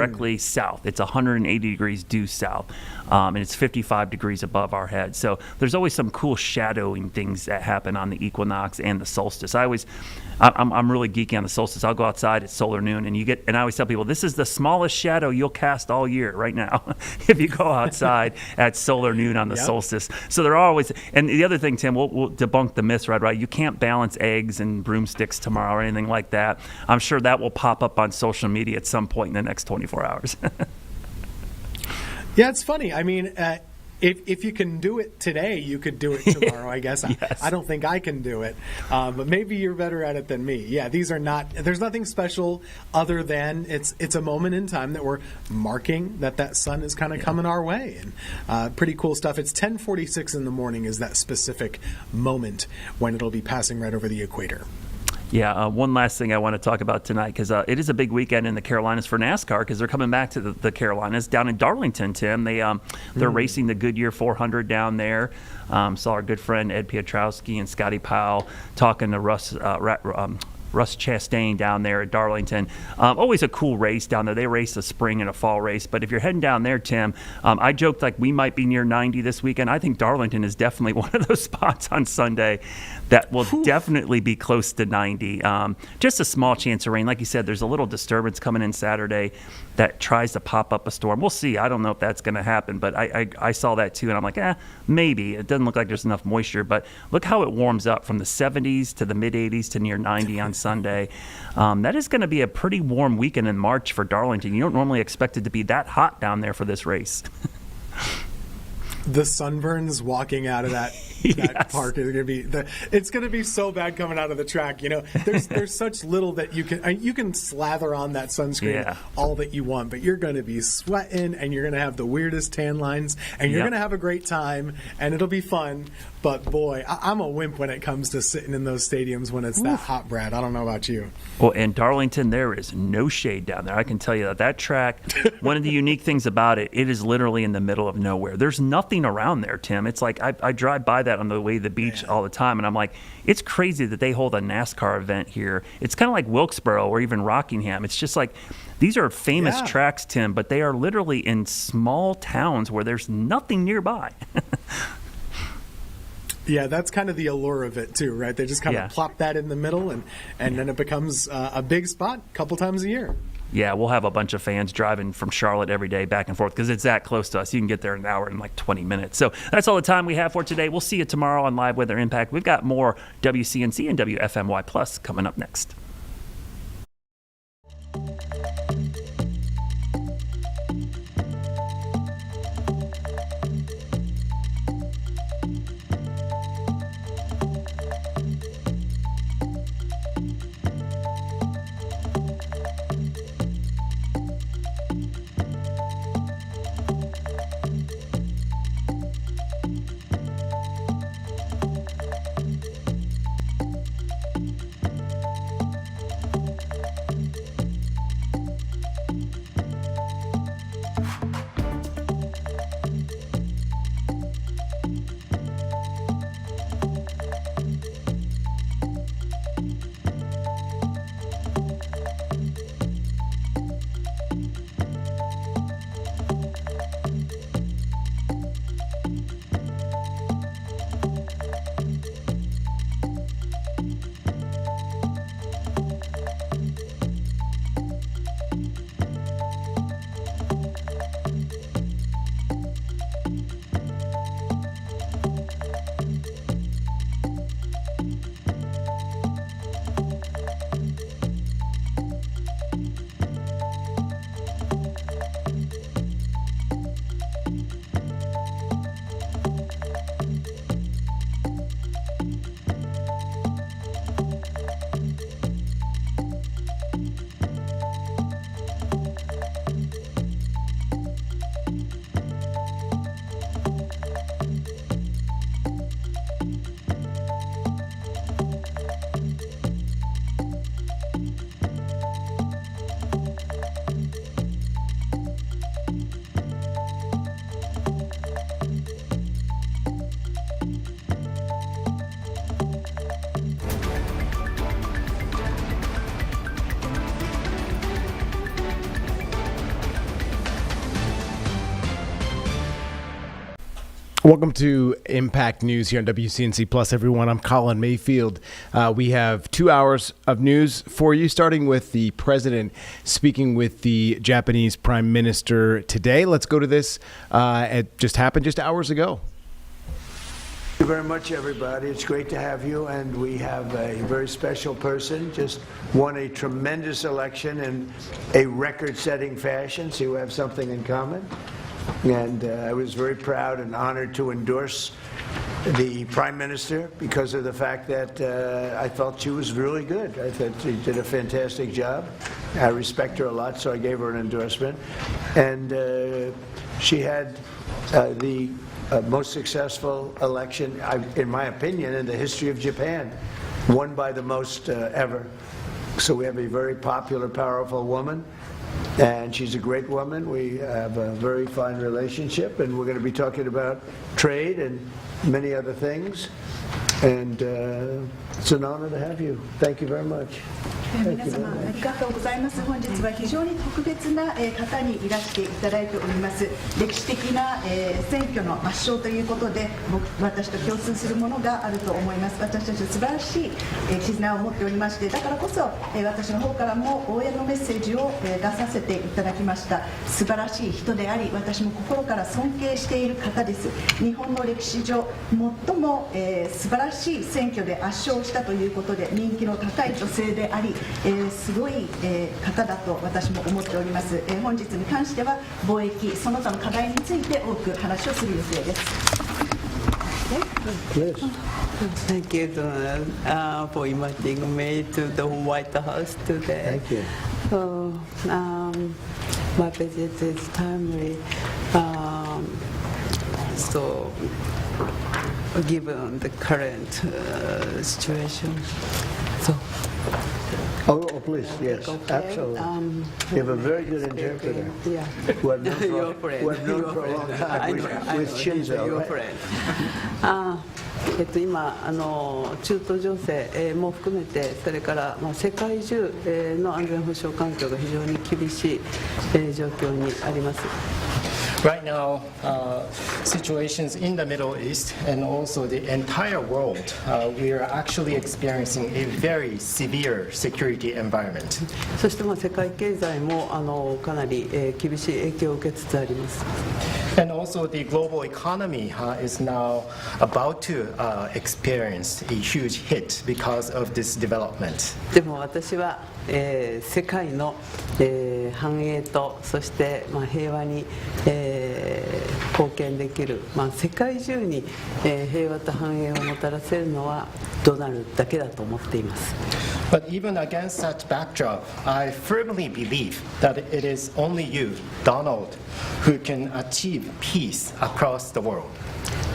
directly south. It's 180 degrees due south, and it's 55 degrees above our head. So there's always some cool shadowing things that happen on the equinox and the solstice. I'm really geeky on the solstice. I'll go outside at solar noon, and I always tell people, this is the smallest shadow you'll cast all year right now if you go outside at solar noon on the solstice. So there are always, and the other thing, Tim, we'll debunk the myths, right? You can't balance eggs and broomsticks tomorrow or anything like that. I'm sure that will pop up on social media at some point in the next 24 hours. Yeah, it's funny. I mean, if you can do it today, you could do it tomorrow, I guess. Yes. I don't think I can do it, but maybe you're better at it than me. Yeah, there's nothing special other than it's a moment in time that we're marking that sun is kind of coming our way. And pretty cool stuff. It's 10:46 in the morning is that specific moment when it'll be passing right over the equator. Yeah, one last thing I want to talk about tonight, because it is a big weekend in the Carolinas for NASCAR, because they're coming back to the Carolinas down in Darlington, Tim. They're racing the Goodyear 400 down there. Saw our good friend Ed Piotrowski and Scotty Powell talking to Russ Chastain down there at Darlington. Always a cool race down there. They race a spring and a fall race. But if you're heading down there, Tim, I joked like we might be near 90 this weekend. I think Darlington is definitely one of those spots on Sunday that will definitely be close to 90. Just a small chance of rain. Like you said, there's a little disturbance coming in Saturday that tries to pop up a storm. We'll see. I don't know if that's going to happen, but I saw that too, and I'm like, maybe. It doesn't look like there's enough moisture, but look how it warms up from the 70s to the mid-80s to near 90 on Sunday. That is going to be a pretty warm weekend in March for Darlington. You don't normally expect it to be that hot down there for this race. The sunburns walking out of that park is going to be it's going to be so bad coming out of the track. You know, there's such little that you can slather on that sunscreen all that you want, but you're going to be sweating and you're going to have the weirdest tan lines and you're going to have a great time and it'll be fun. But boy, I'm a wimp when it comes to sitting in those stadiums when it's that hot, Brad. I don't know about you. Well, in Darlington, there is no shade down there. I can tell you that track, one of the unique things about it is literally in the middle of nowhere. There's nothing around there, Tim. It's like I drive by that on the way to the beach all the time, and I'm like, it's crazy that they hold a NASCAR event here. It's kind of like Wilkesboro or even Rockingham. It's just like these are famous tracks, Tim, but they are literally in small towns where there's nothing nearby. Yeah, that's kind of the allure of it too, right? They just kind of plop that in the middle, and then it becomes a big spot a couple times a year. Yeah, we'll have a bunch of fans driving from Charlotte every day back and forth because it's that close to us. You can get there in an hour and like 20 minutes. So that's all the time we have for today. We'll see you tomorrow on Live Weather Impact. We've got more WCNC and WFMY Plus coming up next. Welcome to Impact News here on WCNC Plus, everyone. I'm Colin Mayfield. We have 2 hours of news for you, starting with the president speaking with the Japanese prime minister today. Let's go to this. It just happened just hours ago. Thank you very much, everybody. It's great to have you, and we have a very special person. Just won a tremendous election in a record-setting fashion, so you have something in common. And I was very proud and honored to endorse the Prime Minister because of the fact that I felt she was really good. I thought she did a fantastic job. I respect her a lot, so I gave her an endorsement. And she had the most successful election, in my opinion, in the history of Japan, won by the most ever. So we have a very popular, powerful woman. And she's a great woman. We have a very fine relationship, and we're going to be talking about trade and many other things. And it's an honor to have you. Thank you very much. 皆様ありがとうございます。本日は非常に特別な方にいらしていただいております。歴史的な選挙の圧勝ということで、私と共通するものがあると思います。私たちは素晴らしい絆を持っておりまして、だからこそ私の方からも応援のメッセージを出させていただきました。素晴らしい人であり、私も心から尊敬している方です。日本の歴史上最も素晴らしい選挙で圧勝したということで、人気の高い女性であり、すごい方だと私も思っております。本日に関しては貿易その他の課題について多く話をする予定です。Thank you, for inviting me to the White House today. Thank you. So, my visit is timely. So, given the current situation, so. Oh, please, yes, Okay. absolutely. You have a very good interpreter. Yeah. Who I've known for, Your friend. who I've known Your for a long friend. time I know, I with know. Shinzo. Your Right? friend. 今中東情勢も含めて、それから世界中の安全保障環境が非常に厳しい状況にあります。Right now, situations in the Middle East and also the entire world, we are actually experiencing a very severe security environment. そして世界経済もかなり厳しい影響を受けつつあります。And also the global economy is now about to experience a huge hit because of this development. でも私は世界の繁栄とそして平和に貢献できる世界中に平和と繁栄をもたらせるのはドナルドだけだと思っています。But even against that backdrop, I firmly believe that it is only you, Donald, who can achieve peace across the world.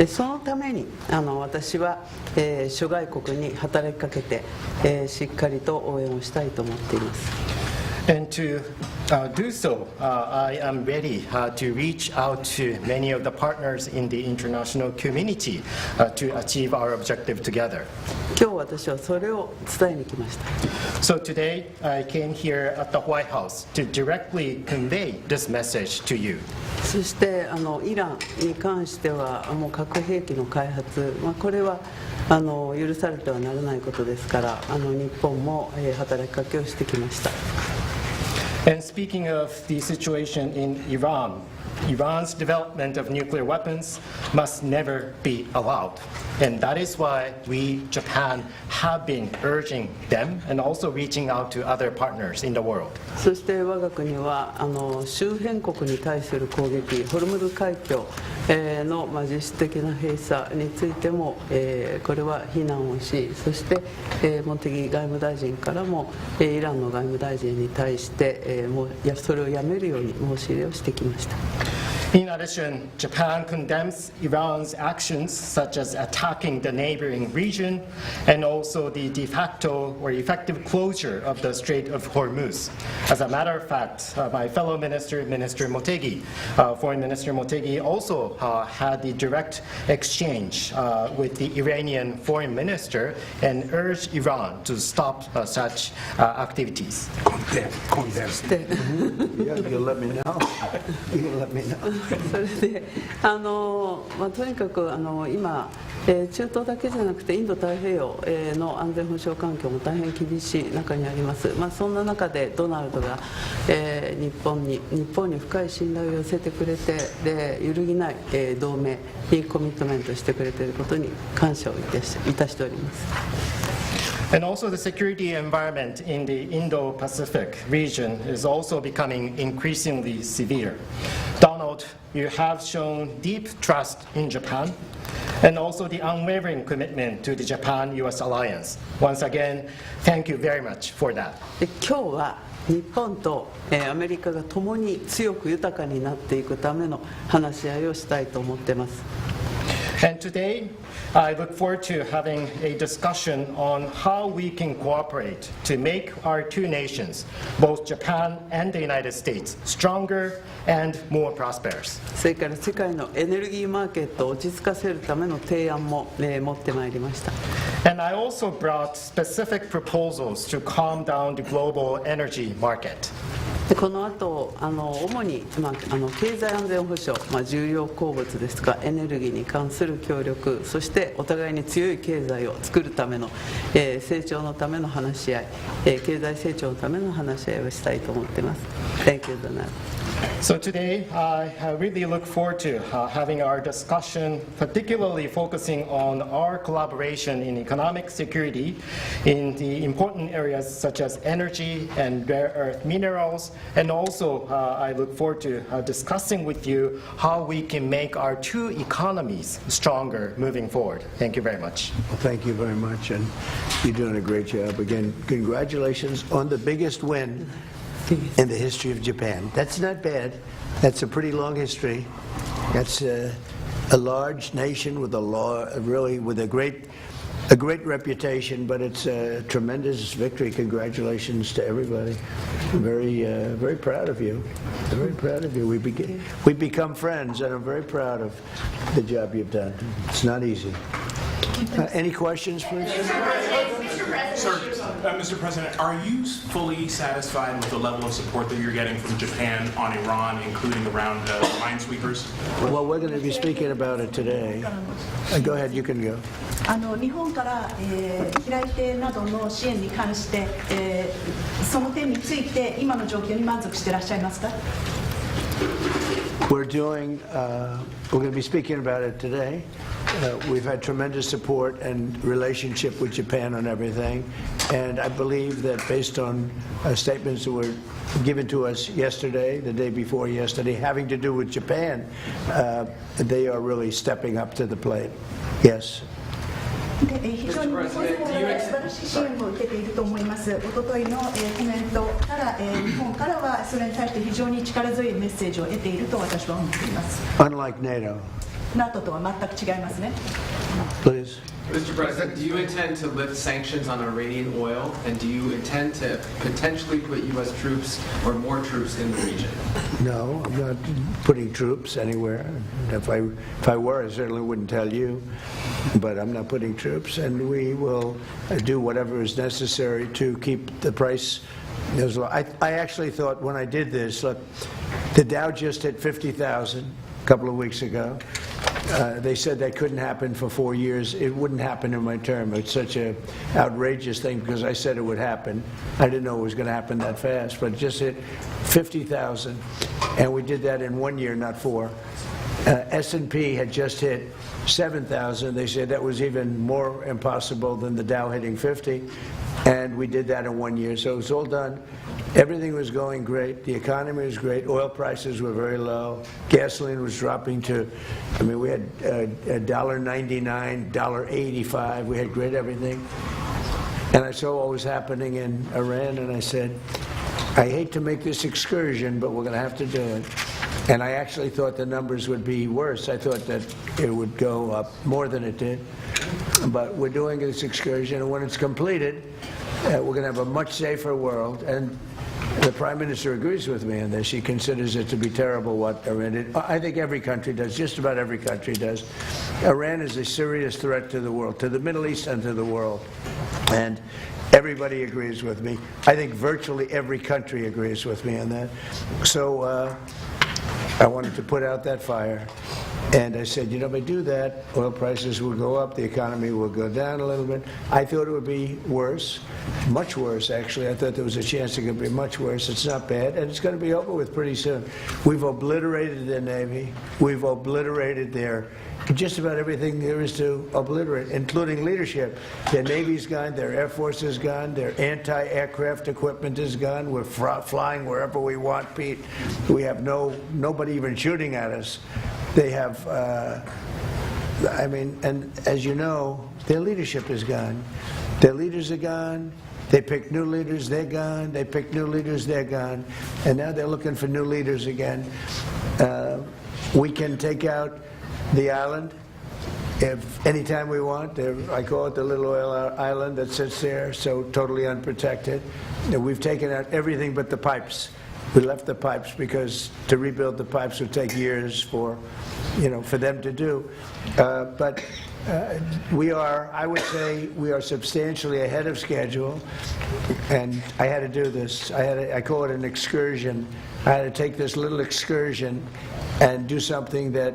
そのために私は諸外国に働きかけてしっかりと応援をしたいと思っています。And to do so, I am ready to reach out to many of the partners in the international community to achieve our objective together. 今日私はそれを伝えに来ました。So today, I came here at the White House to directly convey this message to you. そしてイランに関してはもう核兵器の開発、これは許されてはならないことですから、日本も働きかけをしてきました。And speaking of the situation in Iran, Iran's development of nuclear weapons must never be allowed. And that is why we, Japan, have been urging them and also reaching out to other partners in the world. そして我が国は周辺国に対する攻撃、ホルムズ海峡の実質的な閉鎖についてもこれは非難をし、そして茂木外務大臣からもイランの外務大臣に対してそれをやめるように申し入れをしてきました。In addition, Japan condemns Iran's actions such as attacking the neighboring region and also the de facto or effective closure of the Strait of Hormuz. As a matter of fact, my fellow minister, Minister Motegi, Foreign Minister Motegi, also had the direct exchange with the Iranian foreign minister and urged Iran to stop such activities. Yeah, you'll let me know. You'll let me know. それでとにかく今、中東だけじゃなくてインド太平洋の安全保障環境も大変厳しい中にあります。そんな中でドナルドが日本に深い信頼を寄せてくれて、で揺るぎない同盟にコミットメントしてくれていることに感謝をいたしております。And also the security environment in the Indo-Pacific region is also becoming increasingly severe. Donald, you have shown deep trust in Japan and also the unwavering commitment to the Japan-US alliance. Once again, thank you very much for that. 今日は日本とアメリカが共に強く豊かになっていくための話し合いをしたいと思っています。And today, I look forward to having a discussion on how we can cooperate to make our two nations, both Japan and the United States, stronger and more prosperous. それから世界のエネルギーマーケットを落ち着かせるための提案も持ってまいりました。And I also brought specific proposals to calm down the global energy market. でこの後主に、経済安全保障、重要鉱物ですとかエネルギーに関する協力、そしてお互いに強い経済を作るための、成長のための話し合い、経済成長のための話し合いをしたいと思っています。Thank you, Donald. So today, I really look forward to having our discussion, particularly focusing on our collaboration in economic security in the important areas such as energy and rare earth minerals, and also I look forward to discussing with you how we can make our two economies stronger moving forward. Thank you very much. Well, thank you very much, and you're doing a great job. Again, congratulations on the biggest win in the history of Japan. That's not bad. That's a pretty long history. That's a large nation with with a great reputation, but it's a tremendous victory. Congratulations to everybody. Very proud of you. Very proud of you. We've become friends, and I'm very proud of the job you've done. It's not easy. Any questions, please? Mr. President, are you fully satisfied with the level of support that you're getting from Japan on Iran, including around minesweepers? Well, we're going to be speaking about it today. Go ahead, you can go. 日本から平井邸などの支援に関して、その点について今の状況に満足していらっしゃいますか？ We're going to be speaking about it today. We've had tremendous support and relationship with Japan on everything, and I believe that based on statements that were given to us yesterday, the day before yesterday, having to do with Japan, they are really stepping up to the plate. Yes. 非常に日本の方から素晴らしい支援を受けていると思います。おとといのコメントから、日本からはそれに対して非常に力強いメッセージを得ていると私は思っています。Unlike NATO. NATO とは全く違いますね。Please. Mr. President, do you intend to lift sanctions on Iranian oil, and do you intend to potentially put U.S. troops or more troops in the region? No, I'm not putting troops anywhere. If I were, I certainly wouldn't tell you. But I'm not putting troops, and we will do whatever is necessary to keep the price as low. I actually thought when I did this, look, the Dow just hit 50,000 a couple of weeks ago. They said that couldn't happen for 4 years. It wouldn't happen in my term. It's such an outrageous thing because I said it would happen. I didn't know it was going to happen that fast, but it just hit 50,000, and we did that in 1 year, not 4. S&P had just hit 7,000. They said that was even more impossible than the Dow hitting 50, and we did that in 1 year. So it was all done. Everything was going great. The economy was great. Oil prices were very low. Gasoline was dropping to, we had $1.99, $1.85. We had great everything. And I saw what was happening in Iran, and I said, I hate to make this excursion, but we're going to have to do it. And I actually thought the numbers would be worse. I thought that it would go up more than it did. But we're doing this excursion, and when it's completed, we're going to have a much safer world. And the Prime Minister agrees with me on this. She considers it to be terrible what Iran did. I think every country does, just about every country does. Iran is a serious threat to the world, to the Middle East and to the world. And everybody agrees with me. I think virtually every country agrees with me on that. So I wanted to put out that fire. And I said, if I do that, oil prices will go up, the economy will go down a little bit. I thought it would be worse, much worse, actually. I thought there was a chance it could be much worse. It's not bad, and it's going to be over with pretty soon. We've obliterated their Navy. We've obliterated just about everything there is to obliterate, including leadership. Their Navy's gone, their Air Force is gone, their anti-aircraft equipment is gone. We're flying wherever we want, Pete. We have nobody even shooting at us. They have, and as you know, their leadership is gone. Their leaders are gone. They picked new leaders, they're gone. They picked new leaders, they're gone. And now they're looking for new leaders again. We can take out the island anytime we want. I call it the little oil island that sits there, so totally unprotected. We've taken out everything but the pipes. We left the pipes because to rebuild the pipes would take years for them to do. But I would say we are substantially ahead of schedule, and I had to do this. I call it an excursion. I had to take this little excursion and do something that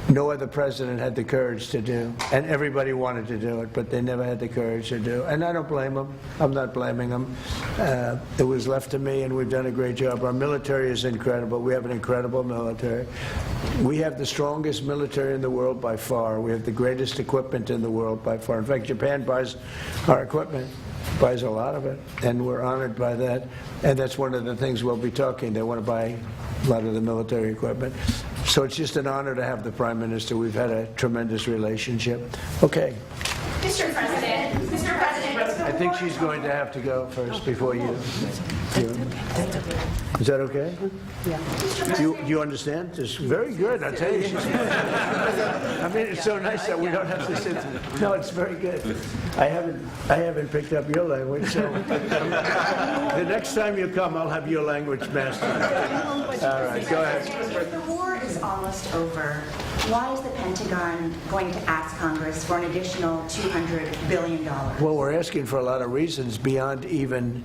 no other president had the courage to do, and everybody wanted to do it, but they never had the courage to do. And I don't blame them. I'm not blaming them. It was left to me, and we've done a great job. Our military is incredible. We have an incredible military. We have the strongest military in the world by far. We have the greatest equipment in the world by far. In fact, Japan buys our equipment, buys a lot of it, and we're honored by that. And that's one of the things we'll be talking. They want to buy a lot of the military equipment. So it's just an honor to have the Prime Minister. We've had a tremendous relationship. Okay. Mr. President. I think she's going to have to go first before you. Is that okay? Yeah. Do you understand? It's very good. I tell you. It's so nice that we don't have to sit. No, it's very good. I haven't picked up your language, so the next time you come, I'll have your language mastered. All right, go ahead. The war is almost over. Why is the Pentagon going to ask Congress for an additional $200 billion? Well, we're asking for a lot of reasons beyond even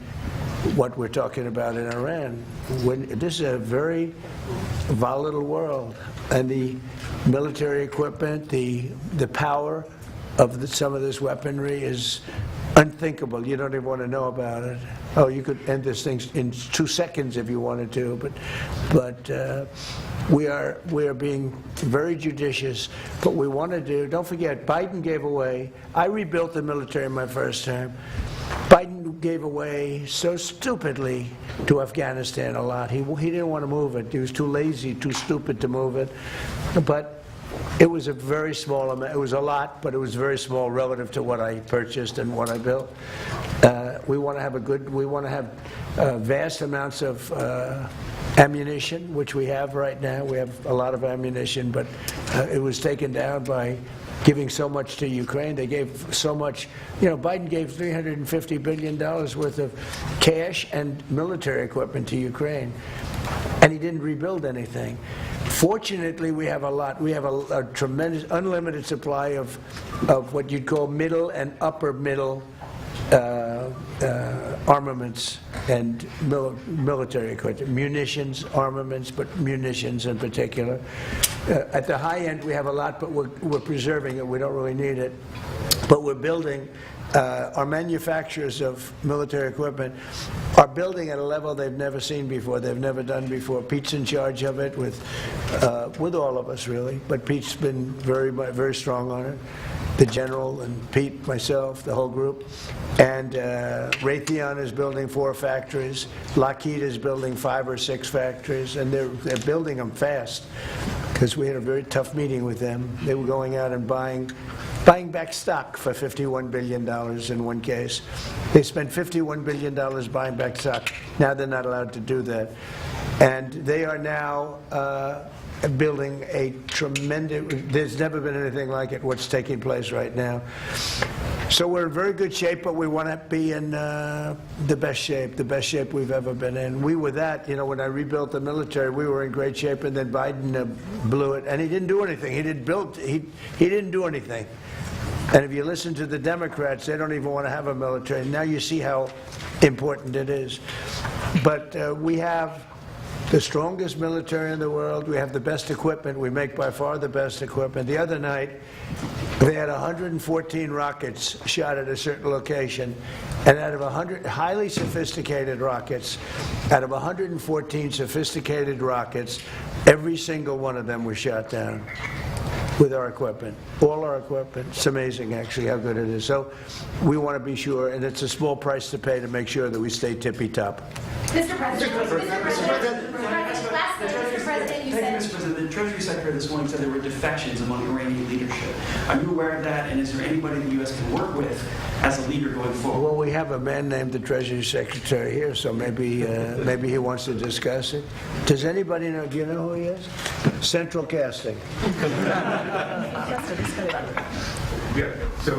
what we're talking about in Iran. This is a very volatile world, and the military equipment, the power of some of this weaponry is unthinkable. You don't even want to know about it. Oh, you could end this thing in 2 seconds if you wanted to, but we are being very judicious. But we want to do. Don't forget, Biden gave away. I rebuilt the military in my first term. Biden gave away so stupidly to Afghanistan a lot. He didn't want to move it. He was too lazy, too stupid to move it. But it was a very small amount. It was a lot, but it was very small relative to what I purchased and what I built. We want to have vast amounts of ammunition, which we have right now. We have a lot of ammunition, but it was taken down by giving so much to Ukraine. They gave so much. Biden gave $350 billion worth of cash and military equipment to Ukraine, and he didn't rebuild anything. Fortunately, we have a lot. We have a tremendous, unlimited supply of what you'd call middle and upper middle armaments and military equipment, munitions, armaments, but munitions in particular. At the high end, we have a lot, but we're preserving it. We don't really need it. But we're building, our manufacturers of military equipment are building at a level they've never seen before, they've never done before. Pete's in charge of it with all of us, really, but Pete's been very, very strong on it. The general and Pete, myself, the whole group. And Raytheon is building 4 factories. Lockheed is building 5 or 6 factories, and they're building them fast because we had a very tough meeting with them. They were going out and buying back stock for $51 billion in one case. They spent $51 billion buying back stock. Now they're not allowed to do that. And they are now building a tremendous, there's never been anything like it, what's taking place right now. So we're in very good shape, but we want to be in the best shape we've ever been in. We were that, when I rebuilt the military, we were in great shape, and then Biden blew it, and he didn't do anything. He didn't do anything. And if you listen to the Democrats, they don't even want to have a military. Now you see how important it is. But we have the strongest military in the world. We have the best equipment. We make by far the best equipment. The other night, they had 114 rockets shot at a certain location, and out of 100 highly sophisticated rockets, out of 114 sophisticated rockets, every single one of them was shot down with our equipment, all our equipment. It's amazing, actually, how good it is. So we want to be sure, and it's a small price to pay to make sure that we stay tippy-top. Mr. President, you said... Mr. President, the Treasury Secretary this morning said there were defections among Iranian leadership. Are you aware of that, and is there anybody the U.S. can work with as a leader going forward? Well, we have a man named the Treasury Secretary here, so maybe he wants to discuss it. Does anybody know? Do you know who he is? Central Casting. Yeah, so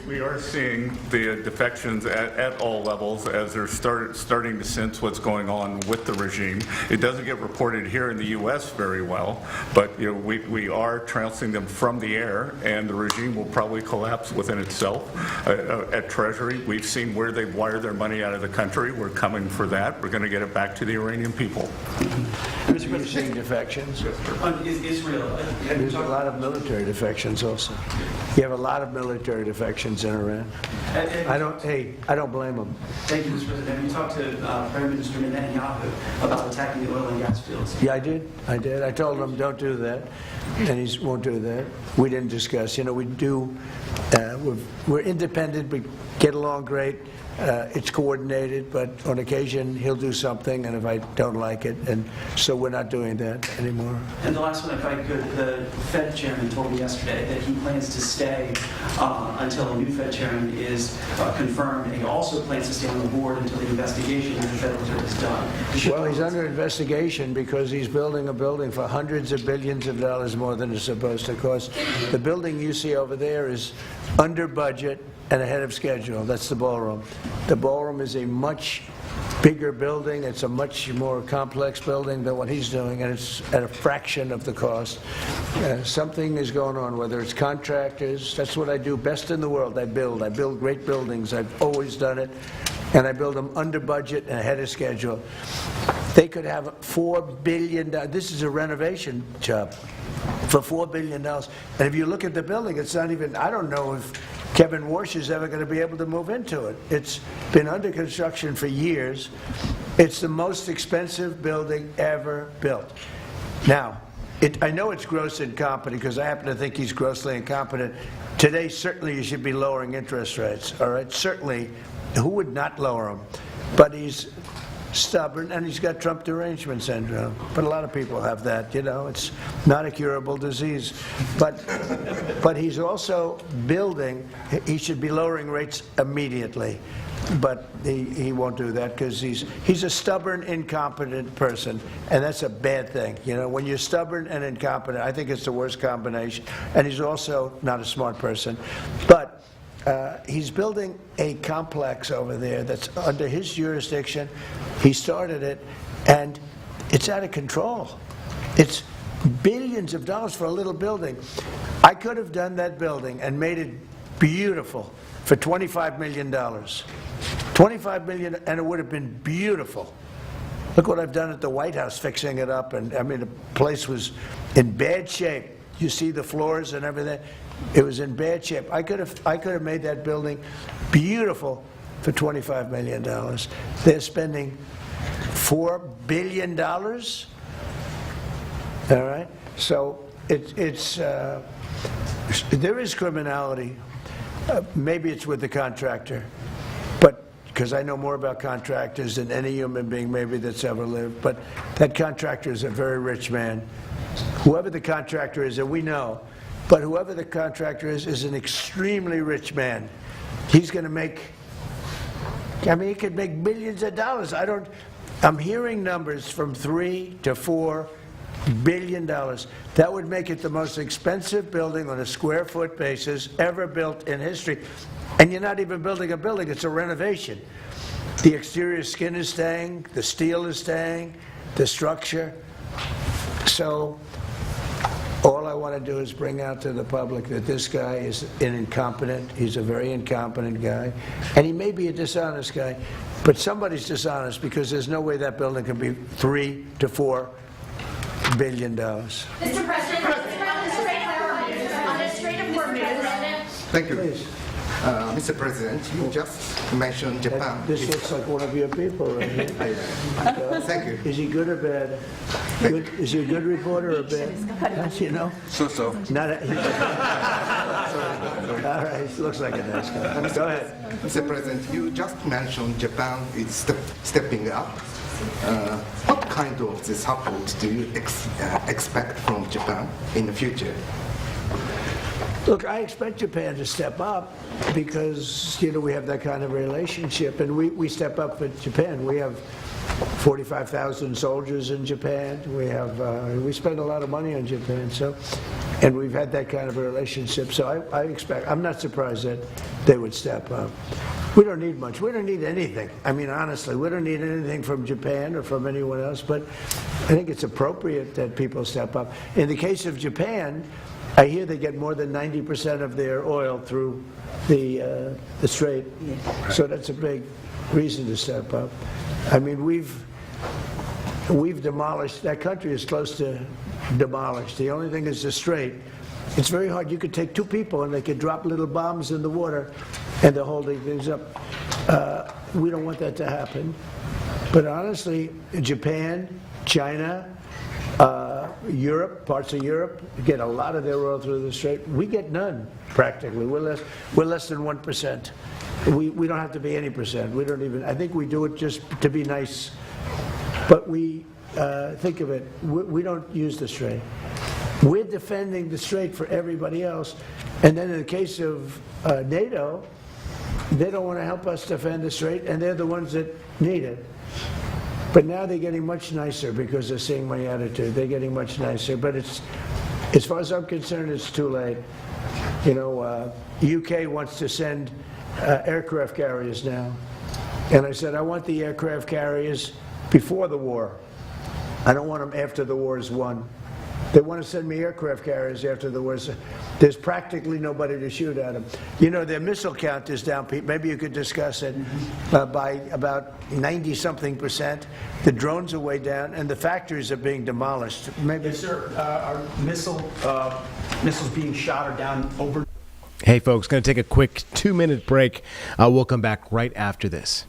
we are seeing the defections at all levels as they're starting to sense what's going on with the regime. It doesn't get reported here in the U.S. very well, but we are trouncing them from the air, and the regime will probably collapse within itself. At Treasury, we've seen where they've wired their money out of the country. We're coming for that. We're going to get it back to the Iranian people. Are you seeing defections? Israel. There's a lot of military defections also. You have a lot of military defections in Iran. I don't blame them. Thank you, Mr. President. Have you talked to Prime Minister Netanyahu about attacking the oil and gas fields? Yeah, I did. I told him don't do that, and he won't do that. We didn't discuss. We do. We're independent. We get along great. It's coordinated, but on occasion he'll do something, and if I don't like it, and so we're not doing that anymore. And the last one, if I could, the Fed chairman told me yesterday that he plans to stay until a new Fed chairman is confirmed, and he also plans to stay on the board until the investigation of the Federal Reserve is done. Well, he's under investigation because he's building a building for hundreds of billions of dollars more than it's supposed to cost. The building you see over there is under budget and ahead of schedule. That's the ballroom. The ballroom is a much bigger building. It's a much more complex building than what he's doing, and it's at a fraction of the cost. Something is going on, whether it's contractors. That's what I do best in the world. I build great buildings. I've always done it, and I build them under budget and ahead of schedule. They could have $4 billion. This is a renovation job for $4 billion. And if you look at the building, it's not even, I don't know if Kevin Warsh is ever going to be able to move into it. It's been under construction for years. It's the most expensive building ever built. Now, I know it's gross incompetent because I happen to think he's grossly incompetent. Today, certainly you should be lowering interest rates, all right? Certainly, who would not lower them? But he's stubborn, and he's got Trump derangement syndrome. But a lot of people have that, it's not a curable disease. But he's also building, he should be lowering rates immediately. But he won't do that because he's a stubborn, incompetent person, and that's a bad thing. When you're stubborn and incompetent, I think it's the worst combination. And he's also not a smart person. But he's building a complex over there that's under his jurisdiction. He started it, and it's out of control. It's billions of dollars for a little building. I could have done that building and made it beautiful for $25 million. $25 million, and it would have been beautiful. Look what I've done at the White House, fixing it up, and the place was in bad shape. You see the floors and everything. It was in bad shape. I could have made that building beautiful for $25 million. They're spending $4 billion. All right. So there is criminality. Maybe it's with the contractor, but because I know more about contractors than any human being maybe that's ever lived. But that contractor is a very rich man. Whoever the contractor is, and we know. But whoever the contractor is an extremely rich man. He's going to make, he could make millions of dollars. I'm hearing numbers from $3 to $4 billion. That would make it the most expensive building on a square foot basis ever built in history. And you're not even building a building, it's a renovation. The exterior skin is staying, the steel is staying, the structure. So all I want to do is bring out to the public that this guy is an incompetent. He's a very incompetent guy. And he may be a dishonest guy. But somebody's dishonest because there's no way that building can be $3 to $4 billion. Mr. President, on the Strait of Hormuz. Thank you. Please. Mr. President, you just mentioned Japan. This looks like one of your people right here. Thank you. Is he good or bad? Good, is he a good reporter or bad? You know? So. Not a, all right, he looks like a nice guy. Go ahead. Mr. President, you just mentioned Japan is stepping up. What kind of support do you expect from Japan in the future? Look, I expect Japan to step up because, we have that kind of relationship, and we step up for Japan. We have 45,000 soldiers in Japan. We spend a lot of money on Japan, and we've had that kind of a relationship. So I expect, I'm not surprised that they would step up. We don't need much. We don't need anything. I mean, honestly, we don't need anything from Japan or from anyone else, but I think it's appropriate that people step up. In the case of Japan, I hear they get more than 90% of their oil through the strait, so that's a big reason to step up. I mean, we've demolished, that country is close to demolished. The only thing is the strait. It's very hard. You could take two people and they could drop little bombs in the water and they're holding things up. We don't want that to happen. But honestly, Japan, China, Europe, parts of Europe get a lot of their oil through the strait. We get none, practically. We're less than 1%. We don't have to be any percent. We don't even. I think we do it just to be nice. But we think of it. We don't use the strait. We're defending the strait for everybody else. And then in the case of NATO, they don't want to help us defend the strait, and they're the ones that need it. But now they're getting much nicer because they're seeing my attitude. They're getting much nicer. But as far as I'm concerned, it's too late. UK wants to send aircraft carriers now. And I said, I want the aircraft carriers before the war. I don't want them after the war is won. They want to send me aircraft carriers after the war. There's practically nobody to shoot at them. Their missile count is down, Pete. Maybe you could discuss it by about 90-something%. The drones are way down, and the factories are being demolished. Maybe. Yes, sir. Our missiles being shot are down over. Hey, folks, going to take a quick 2-minute break. We'll come back right after this.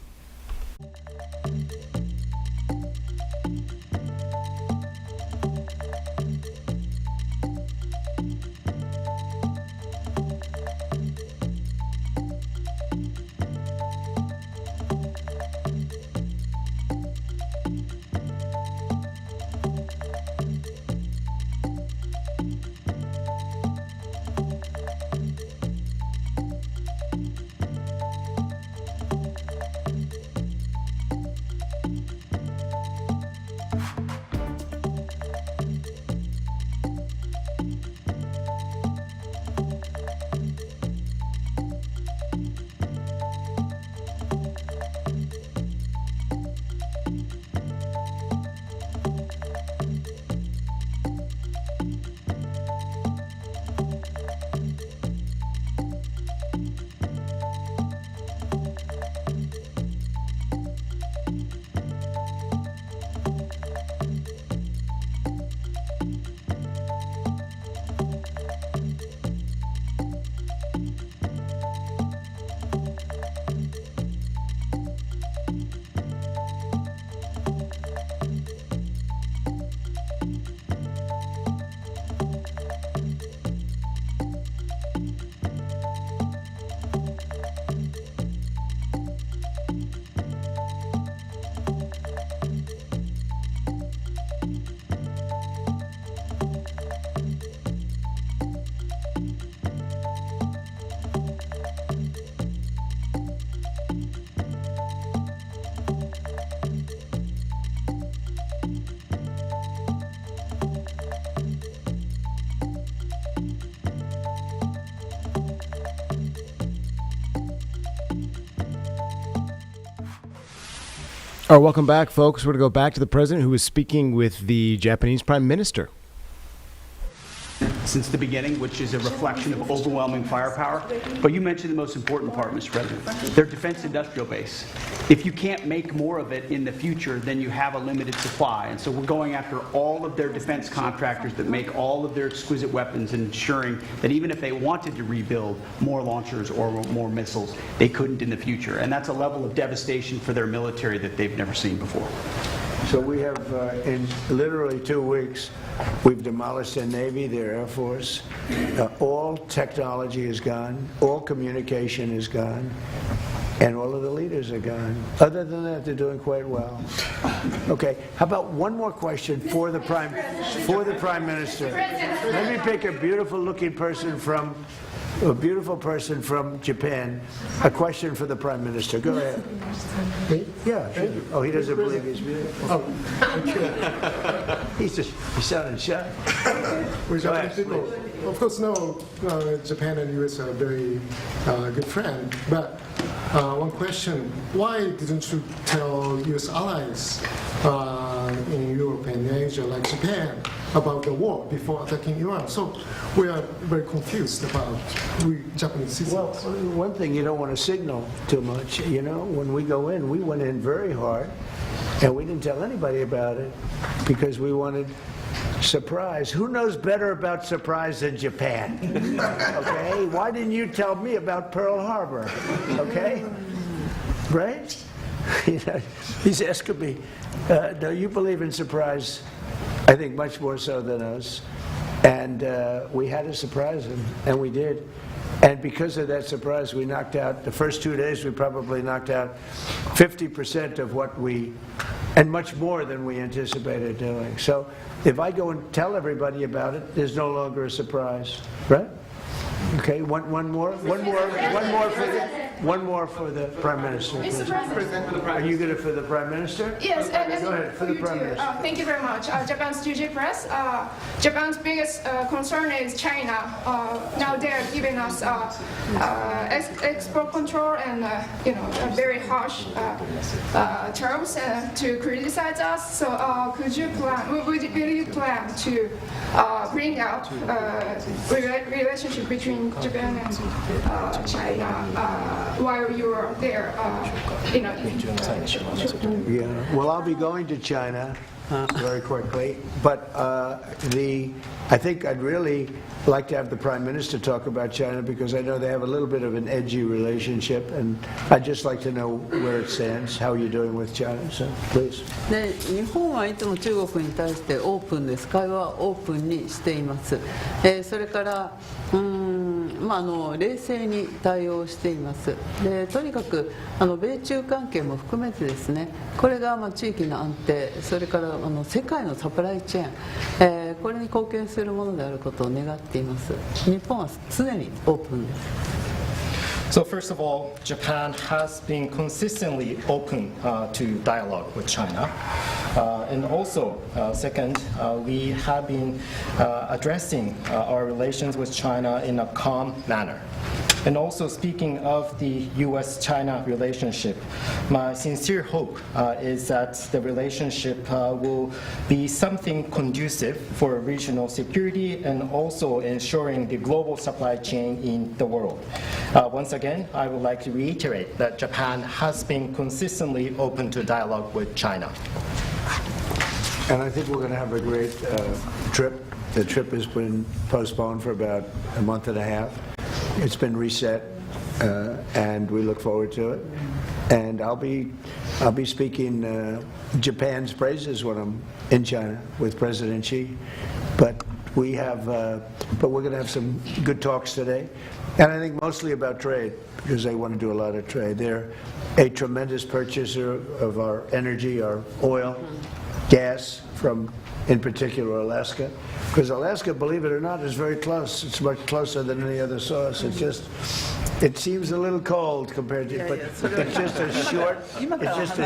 All right, welcome back, folks. We're going to go back to the president who was speaking with the Japanese prime minister. since the beginning, which is a reflection of overwhelming firepower. But you mentioned the most important part, Mr. President, their defense industrial base. If you can't make more of it in the future, then you have a limited supply. And so we're going after all of their defense contractors that make all of their exquisite weapons and ensuring that even if they wanted to rebuild more launchers or more missiles, they couldn't in the future. And that's a level of devastation for their military that they've never seen before. So we have, in literally 2 weeks, we've demolished their Navy, their Air Force. All technology is gone. All communication is gone. And all of the leaders are gone. Other than that, they're doing quite well. Okay, how about one more question for the Prime Minister? Let me pick a beautiful-looking person from Japan. A question for the Prime Minister. Go ahead. Yeah. Oh, he doesn't believe he's beautiful. Oh. He's sounding shy. With Japanese people, of course, no, Japan and US are very good friends. But one question: why didn't you tell US allies in Europe and Asia, like Japan, about the war before attacking Iran? So we are very confused about Japanese citizens. Well, one thing, you don't want to signal too much. You know, when we go in, we went in very hard, and we didn't tell anybody about it because we wanted surprise. Who knows better about surprise than Japan? Okay? Why didn't you tell me about Pearl Harbor? Okay? Right? You know, he's asking me, no, you believe in surprise, I think much more so than us. And we had to surprise him, and we did. And because of that surprise, we knocked out, the first 2 days, we probably knocked out 50% of what and much more than we anticipated doing. So if I go and tell everybody about it, there's no longer a surprise, right? Okay, one more for the Prime Minister. Mr. President. Are you good for the Prime Minister? Yes. Go ahead, for the Prime Minister. Thank you very much. Japan's TJ Press. Japan's biggest concern is China. Now they're giving us export control and very harsh terms to criticize us. So will you plan to bring out relationship between Japan and China while you are there? Yeah. Well, I'll be going to China very quickly, but I think I'd really like to have the Prime Minister talk about China because I know they have a little bit of an edgy relationship, and I'd just like to know where it stands, how you're doing with China. So, please. で、日本はいつも中国に対してオープンです。会話はオープンにしています。それから冷静に対応しています。で、とにかく米中関係も含めてですね、これが地域の安定、それから世界のサプライチェーン、これに貢献するものであることを願っています。日本は常にオープンです。So first of all, Japan has been consistently open to dialogue with China. And also, second, we have been addressing our relations with China in a calm manner. And also, speaking of the U.S.-China relationship, my sincere hope is that the relationship will be something conducive for regional security and also ensuring the global supply chain in the world. Once again, I would like to reiterate that Japan has been consistently open to dialogue with China. And I think we're going to have a great trip. The trip has been postponed for about a month and a half. It's been reset, and we look forward to it. And I'll be speaking Japan's praises when I'm in China with President Xi. But we're going to have some good talks today, and I think mostly about trade because they want to do a lot of trade. They're a tremendous purchaser of our energy, our oil, gas from, in particular, Alaska. Because Alaska, believe it or not, is very close. It's much closer than any other source. It seems a little cold compared to, but it's just a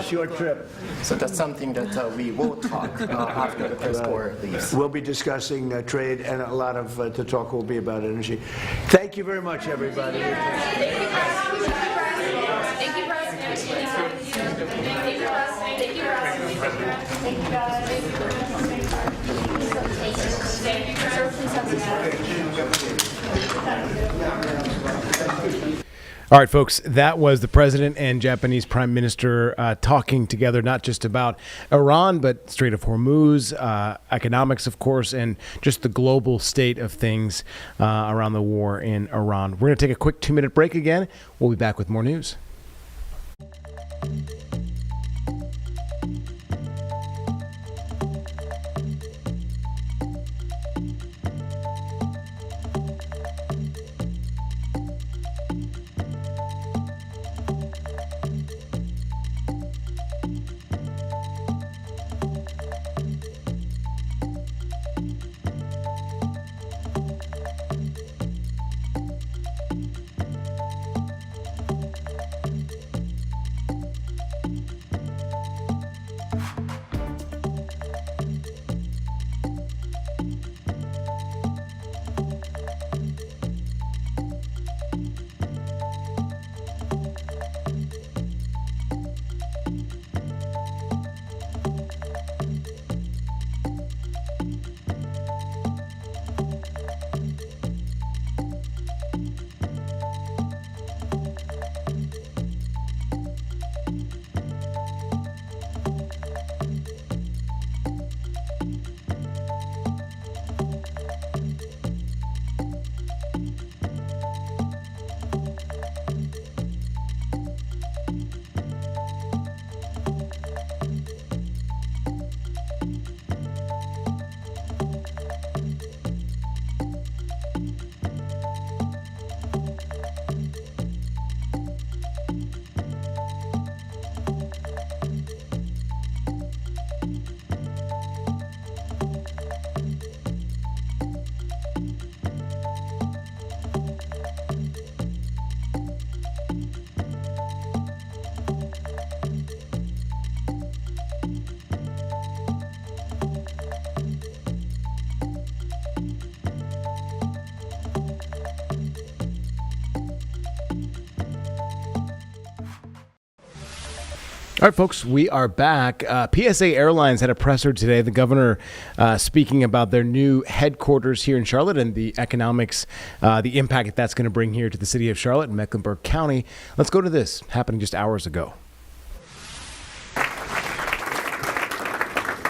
short trip. So that's something that we will talk after the press corps leaves. We'll be discussing trade, and a lot of the talk will be about energy. Thank you very much, everybody. Thank you. All right, folks, that was the president and Japanese prime minister talking together, not just about Iran, but Strait of Hormuz, economics, of course, and just the global state of things around the war in Iran. We're going to take a quick 2-minute break again. We'll be back with more news. All right, folks, we are back. PSA Airlines had a presser today. The governor speaking about their new headquarters here in Charlotte and the economics, the impact that's going to bring here to the city of Charlotte and Mecklenburg County. Let's go to this, happening just hours ago.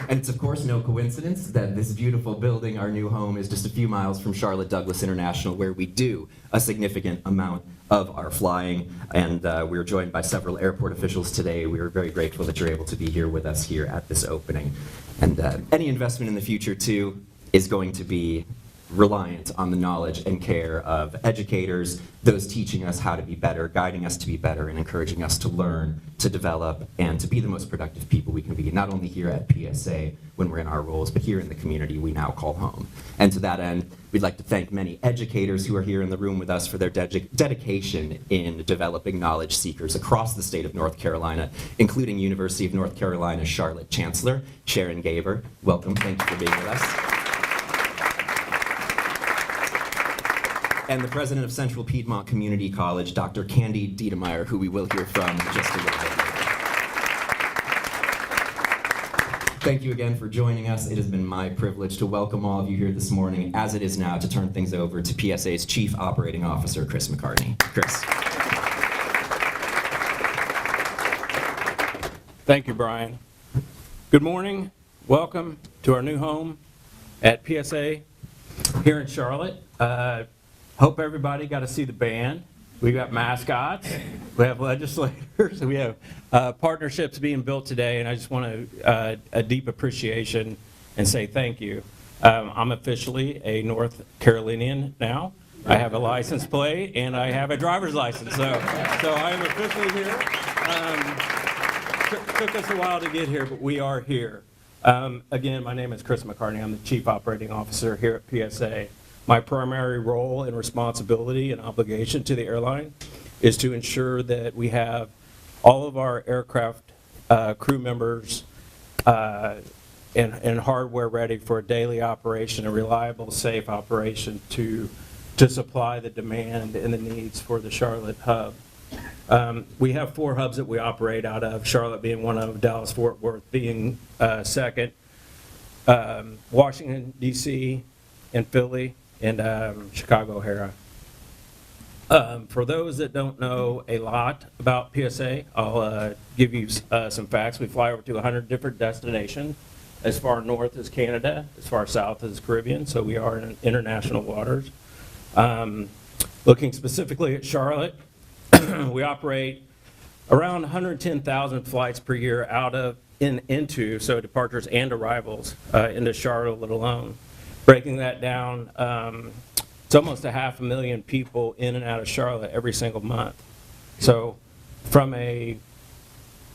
And it's, of course, no coincidence that this beautiful building, our new home, is just a few miles from Charlotte Douglas International, where we do a significant amount of our flying. And we're joined by several airport officials today. We are very grateful that you're able to be here with us here at this opening. And any investment in the future, too, is going to be reliant on the knowledge and care of educators, those teaching us how to be better, guiding us to be better, and encouraging us to learn, to develop, and to be the most productive people we can be, not only here at PSA when we're in our roles, but here in the community we now call home. And to that end, we'd like to thank many educators who are here in the room with us for their dedication in developing knowledge seekers across the state of North Carolina, including University of North Carolina Charlotte Chancellor Sharon Gaber. Welcome, thank you for being with us. And the president of Central Piedmont Community College, Dr. Candy Diedemeyer, who we will hear from just a little bit later. Thank you again for joining us. It has been my privilege to welcome all of you here this morning, as it is now to turn things over to PSA's Chief Operating Officer, Chris McCartney. Chris. Thank you, Brian. Good morning. Welcome to our new home at PSA here in Charlotte. Hope everybody got to see the band. We got mascots, we have legislators, we have partnerships being built today, and I just want a deep appreciation and say thank you. I'm officially a North Carolinian now. I have a license plate and I have a driver's license, so I am officially here. Took us a while to get here, but we are here. Again, my name is Chris McCartney. I'm the Chief Operating Officer here at PSA. My primary role and responsibility and obligation to the airline is to ensure that we have all of our aircraft crew members and hardware ready for a daily operation, a reliable, safe operation to supply the demand and the needs for the Charlotte hub. We have 4 hubs that we operate out of, Charlotte being one of, Dallas-Fort Worth being second, Washington, D.C., and Philly and Chicago O'Hara. For those that don't know a lot about PSA, I'll give you some facts. We fly over to 100 different destinations, as far north as Canada, as far south as Caribbean, so we are in international waters. Looking specifically at Charlotte, we operate around 110,000 flights per year into, so departures and arrivals, into Charlotte alone. Breaking that down, it's almost 500,000 people in and out of Charlotte every single month. So from a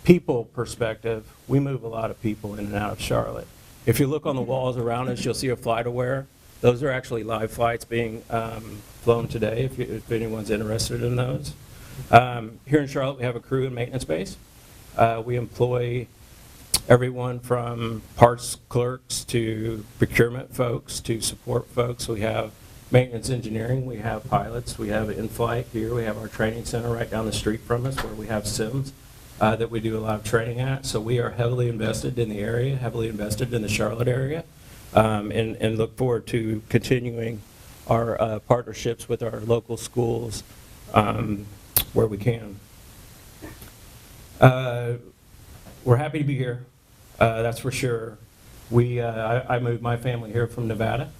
people perspective, we move a lot of people in and out of Charlotte. If you look on the walls around us, you'll see a flight aware. Those are actually live flights being flown today, if anyone's interested in those. Here in Charlotte, we have a crew and maintenance base. We employ everyone from parts clerks to procurement folks to support folks. We have maintenance engineering, we have pilots, we have in-flight here, we have our training center right down the street from us where we have sims that we do a lot of training at. So we are heavily invested in the area, heavily invested in the Charlotte area, and look forward to continuing our partnerships with our local schools where we can. We're happy to be here, that's for sure. I moved my family here from Nevada.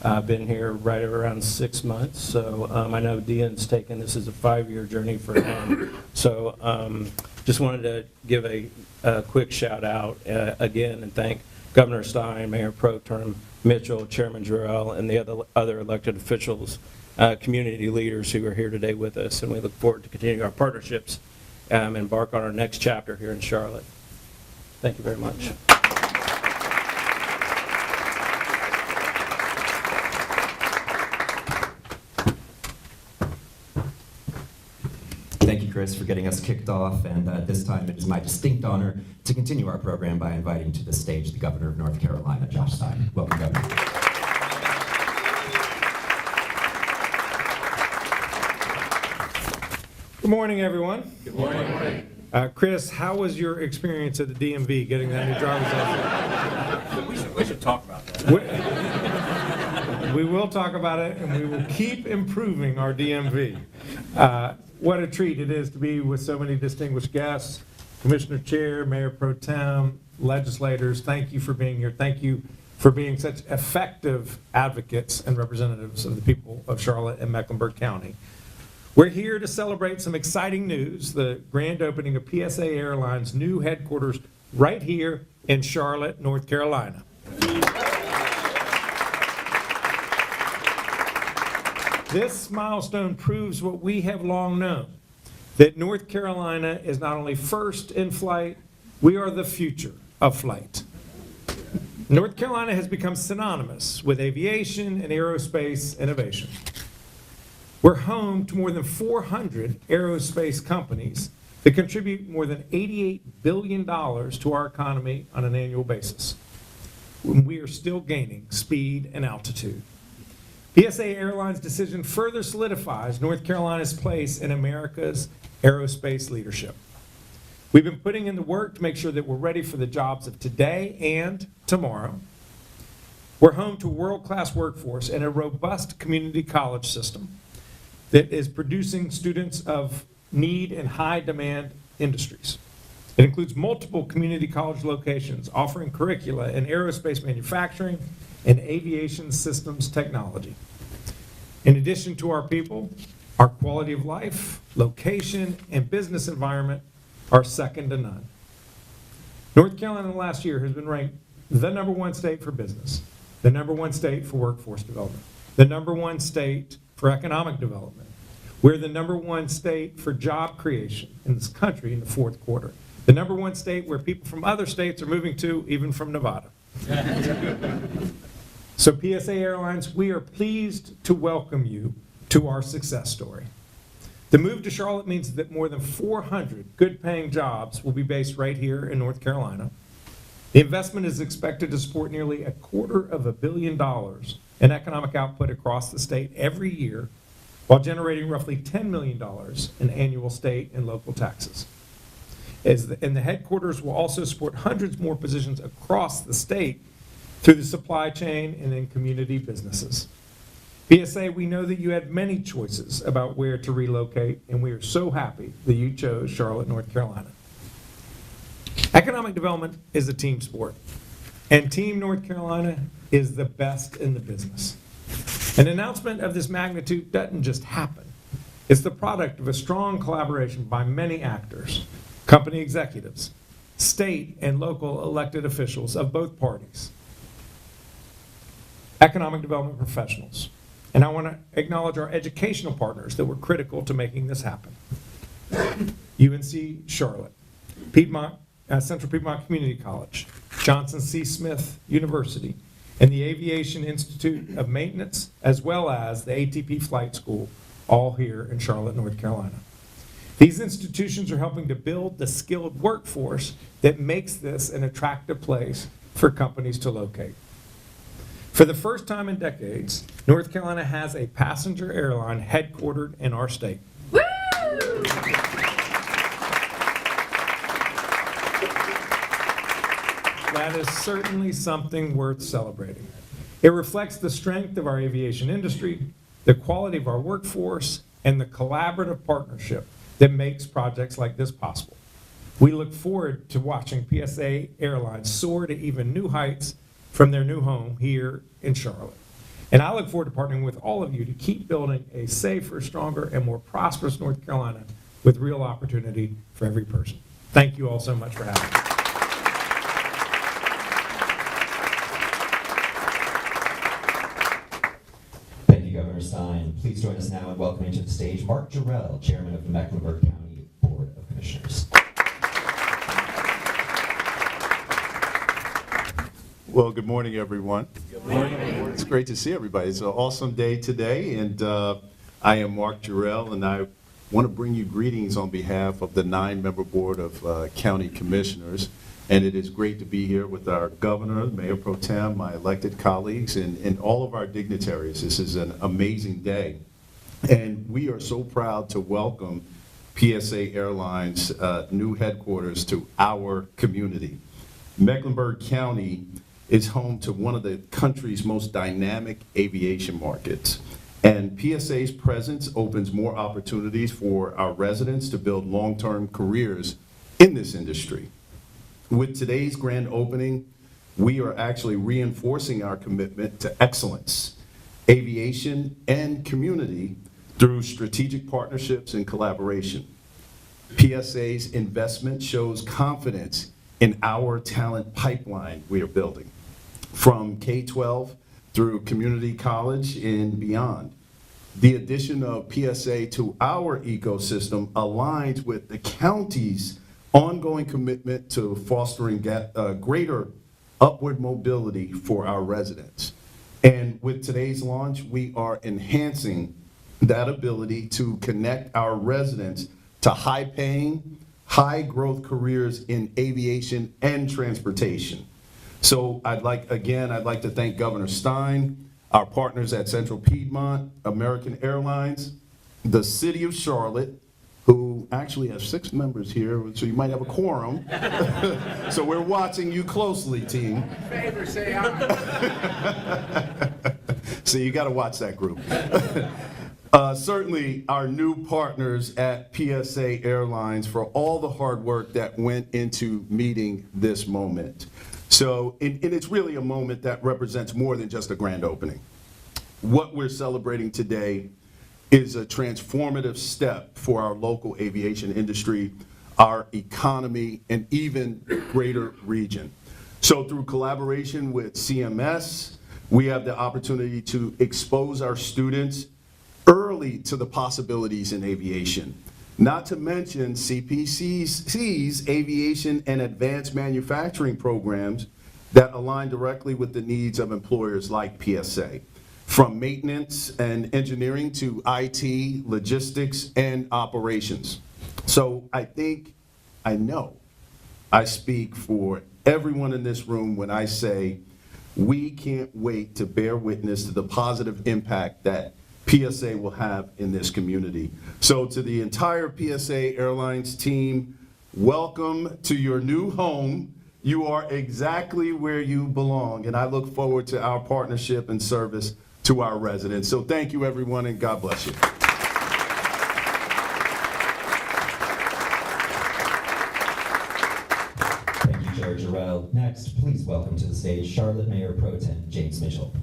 I've been here right around 6 months, so I know Dean's taken this as a 5-year journey for him. So just wanted to give a quick shout out again and thank Governor Stein, Mayor Pro Tem Mitchell, Chairman Jarrell, and the other elected officials, community leaders who are here today with us, and we look forward to continuing our partnerships and embark on our next chapter here in Charlotte. Thank you very much. Thank you, Chris, for getting us kicked off, and this time it is my distinct honor to continue our program by inviting to the stage the Governor of North Carolina, Josh Stein. Welcome, Governor. Good morning, everyone. Good morning. Chris, how was your experience at the DMV getting that new driver's license? We should talk about that. We will talk about it, and we will keep improving our DMV. What a treat it is to be with so many distinguished guests, Commissioner Chair, Mayor Pro Tem, legislators. Thank you for being here. Thank you for being such effective advocates and representatives of the people of Charlotte and Mecklenburg County. We're here to celebrate some exciting news, the grand opening of PSA Airlines' new headquarters right here in Charlotte, North Carolina. This milestone proves what we have long known, that North Carolina is not only first in flight, we are the future of flight. North Carolina has become synonymous with aviation and aerospace innovation. We're home to more than 400 aerospace companies that contribute more than $88 billion to our economy on an annual basis. We are still gaining speed and altitude. PSA Airlines' decision further solidifies North Carolina's place in America's aerospace leadership. We've been putting in the work to make sure that we're ready for the jobs of today and tomorrow. We're home to a world-class workforce and a robust community college system that is producing students of need in high-demand industries. It includes multiple community college locations offering curricula in aerospace manufacturing and aviation systems technology. In addition to our people, our quality of life, location, and business environment are second to none. North Carolina last year has been ranked the #1 state for business, the #1 state for workforce development, the #1 state for economic development. We're the #1 state for job creation in this country in the fourth quarter, the #1 state where people from other states are moving to, even from Nevada. So PSA Airlines, we are pleased to welcome you to our success story. The move to Charlotte means that more than 400 good-paying jobs will be based right here in North Carolina. The investment is expected to support nearly $250 million in economic output across the state every year, while generating roughly $10 million in annual state and local taxes. And the headquarters will also support hundreds more positions across the state through the supply chain and in community businesses. PSA, we know that you had many choices about where to relocate, and we are so happy that you chose Charlotte, North Carolina. Economic development is a team sport, and Team North Carolina is the best in the business. An announcement of this magnitude doesn't just happen. It's the product of a strong collaboration by many actors, company executives, state and local elected officials of both parties, economic development professionals, and I want to acknowledge our educational partners that were critical to making this happen. UNC Charlotte, Central Piedmont Community College, Johnson C. Smith University, and the Aviation Institute of Maintenance, as well as the ATP Flight School, all here in Charlotte, North Carolina. These institutions are helping to build the skilled workforce that makes this an attractive place for companies to locate. For the first time in decades, North Carolina has a passenger airline headquartered in our state. Woo! That is certainly something worth celebrating. It reflects the strength of our aviation industry, the quality of our workforce, and the collaborative partnership that makes projects like this possible. We look forward to watching PSA Airlines soar to even new heights from their new home here in Charlotte. And I look forward to partnering with all of you to keep building a safer, stronger, and more prosperous North Carolina with real opportunity for every person. Thank you all so much for having me. Thank you, Governor Stein. Please join us now in welcoming to the stage Mark Jarrell, Chairman of the Mecklenburg County Board of Commissioners. Well, good morning, everyone. Good morning. It's great to see everybody. It's an awesome day today, and I am Mark Jarrell, and I want to bring you greetings on behalf of the 9-member Board of County Commissioners. And it is great to be here with our governor, Mayor Pro Tem, my elected colleagues, and all of our dignitaries. This is an amazing day. And we are so proud to welcome PSA Airlines' new headquarters to our community. Mecklenburg County is home to one of the country's most dynamic aviation markets. And PSA's presence opens more opportunities for our residents to build long-term careers in this industry. With today's grand opening, we are actually reinforcing our commitment to excellence, aviation, and community through strategic partnerships and collaboration. PSA's investment shows confidence in our talent pipeline we are building, from K-12 through community college and beyond. The addition of PSA to our ecosystem aligns with the county's ongoing commitment to fostering greater upward mobility for our residents. And with today's launch, we are enhancing that ability to connect our residents to high-paying, high-growth careers in aviation and transportation. So I'd like to thank Governor Stein, our partners at Central Piedmont, American Airlines, the City of Charlotte, who actually has 6 members here, so you might have a quorum. So we're watching you closely, team. Favor, say aye. So you got to watch that group. Certainly our new partners at PSA Airlines for all the hard work that went into meeting this moment. So and it's really a moment that represents more than just a grand opening. What we're celebrating today is a transformative step for our local aviation industry, our economy, and even greater region. So through collaboration with CMS, we have the opportunity to expose our students early to the possibilities in aviation. Not to mention CPCC's aviation and advanced manufacturing programs that align directly with the needs of employers like PSA. From maintenance and engineering to IT, logistics, and operations. So I know I speak for everyone in this room when I say we can't wait to bear witness to the positive impact that PSA will have in this community. So to the entire PSA Airlines team, welcome to your new home. You are exactly where you belong, and I look forward to our partnership and service to our residents. So thank you, everyone, and God bless you. Thank you, Chair Jarrell. Next, please welcome to the stage Charlotte Mayor Pro Tem James Mitchell.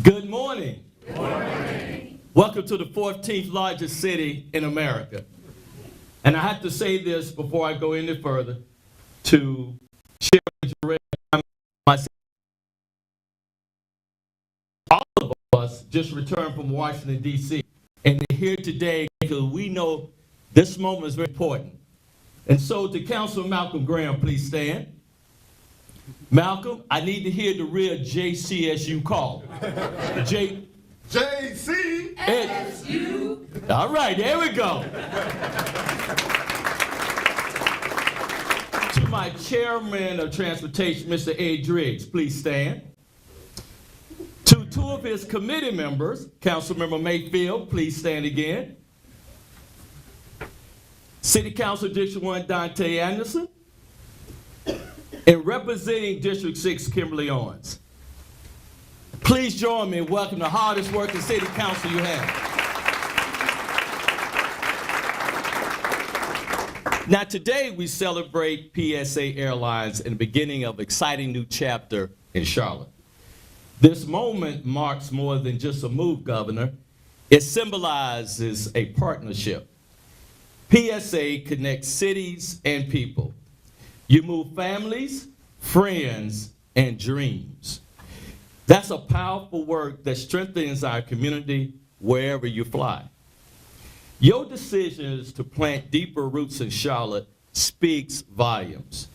Good morning. Good morning. Welcome to the 14th largest city in America. And I have to say this before I go any further to Chairman Jarrell, myself. All of us just returned from Washington, D.C. and they're here today because we know this moment is very important. And so to Councilman Malcolm Graham, please stand. Malcolm, I need to hear the real JCSU call. JCSU. All right, there we go. To my chairman of transportation, Mr. A. Driggs, please stand. To two of his committee members, Councilmember Mayfield, please stand again. City Council District 1, Dante Anderson. And representing District 6, Kimberly Owens. Please join me in welcoming the hardest working city council you have. Now today we celebrate PSA Airlines and the beginning of an exciting new chapter in Charlotte. This moment marks more than just a move, Governor. It symbolizes a partnership. PSA connects cities and people. You move families, friends, and dreams. That's a powerful work that strengthens our community wherever you fly. Your decisions to plant deeper roots in Charlotte speaks volumes.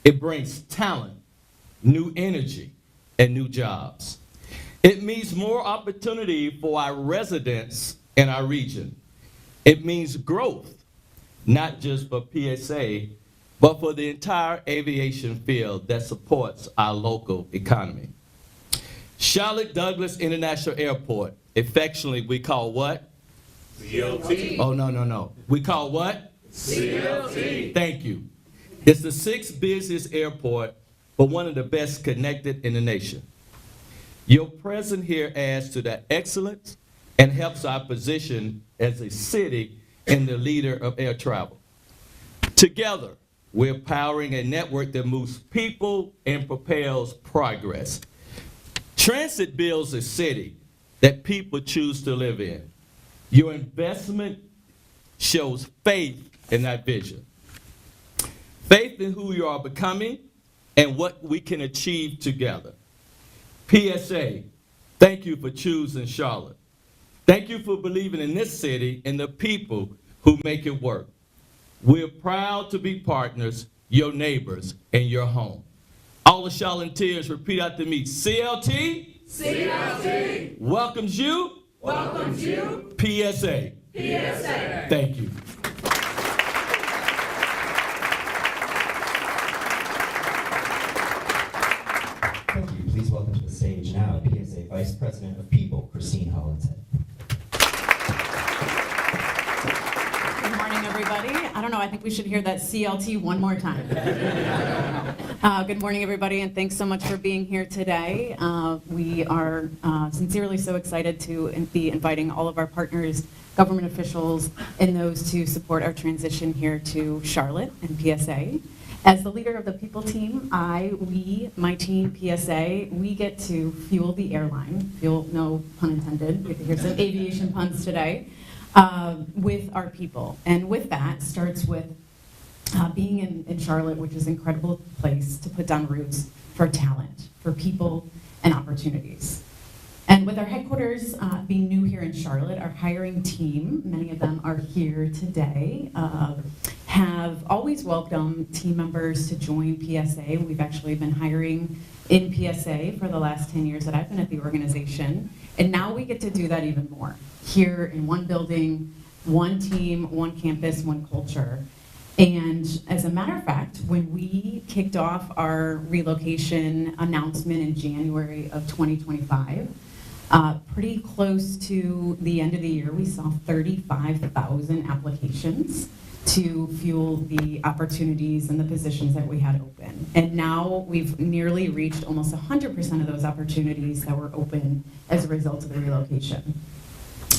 It brings talent, new energy, and new jobs. It means more opportunity for our residents in our region. It means growth, not just for PSA, but for the entire aviation field that supports our local economy. Charlotte Douglas International Airport, affectionately we call what? CLT. Oh, no. We call what? CLT. Thank you. It's the 6th busiest airport, but one of the best connected in the nation. Your presence here adds to that excellence and helps our position as a city and the leader of air travel. Together, we're powering a network that moves people and propels progress. Transit builds a city that people choose to live in. Your investment shows faith in that vision. Faith in who you are becoming and what we can achieve together. PSA, thank you for choosing Charlotte. Thank you for believing in this city and the people who make it work. We're proud to be partners, your neighbors, and your home. All the Charlotteers repeat after me. CLT. CLT. Welcomes you. Welcomes you. PSA. PSA. Thank you. Thank you. Please welcome to the stage now PSA Vice President of People, Christine Hollinshead. Good morning, everybody. I don't know, I think we should hear that CLT one more time. Good morning, everybody, and thanks so much for being here today. We are sincerely so excited to be inviting all of our partners, government officials, and those to support our transition here to Charlotte and PSA. As the leader of the people team, my team, PSA, we get to fuel the airline, fuel, no pun intended, we get to hear some aviation puns today, with our people. And with that starts with being in Charlotte, which is an incredible place to put down roots for talent, for people and opportunities. And with our headquarters being new here in Charlotte, our hiring team, many of them are here today, have always welcomed team members to join PSA. We've actually been hiring in PSA for the last 10 years that I've been at the organization. And now we get to do that even more. Here in one building, one team, one campus, one culture. And as a matter of fact, when we kicked off our relocation announcement in January of 2025, pretty close to the end of the year, we saw 35,000 applications to fuel the opportunities and the positions that we had open. And now we've nearly reached almost 100% of those opportunities that were open as a result of the relocation.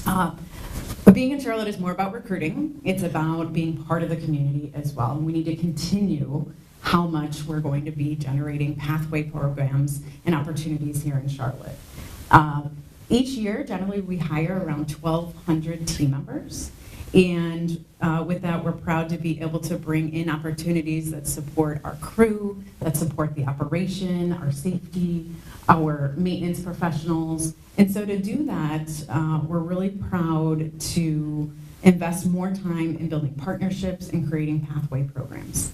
But being in Charlotte is more about recruiting. It's about being part of the community as well. And we need to continue how much we're going to be generating pathway programs and opportunities here in Charlotte. Each year, generally, we hire around 1,200 team members. And with that, we're proud to be able to bring in opportunities that support our crew, that support the operation, our safety, our maintenance professionals. And so to do that, we're really proud to invest more time in building partnerships and creating pathway programs.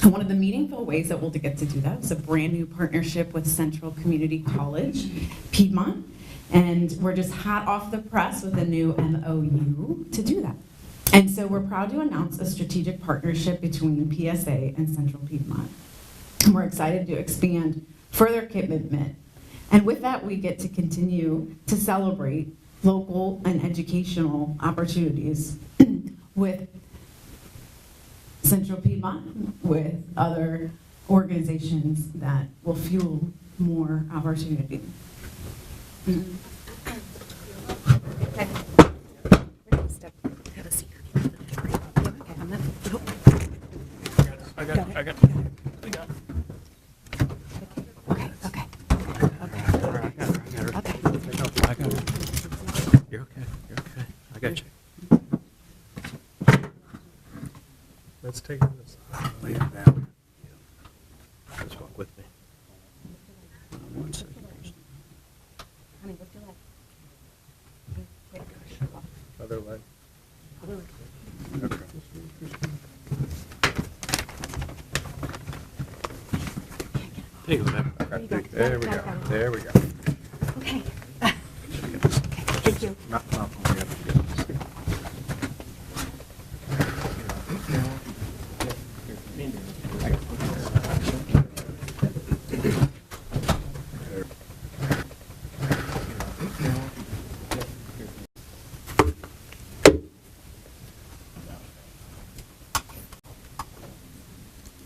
And one of the meaningful ways that we'll get to do that is a brand new partnership with Central Community College, Piedmont. And we're just hot off the press with a new MOU to do that. And so we're proud to announce a strategic partnership between PSA and Central Piedmont. And we're excited to expand further commitment. And with that, we get to continue to celebrate local and educational opportunities with Central Piedmont, with other organizations that will fuel more opportunity. Okay. I got it. You're okay. I got you. Let's take this. Lay it down. Just walk with me. One second. Other leg. Okay. There you go, man. There we go. There we go. Okay. Thank you.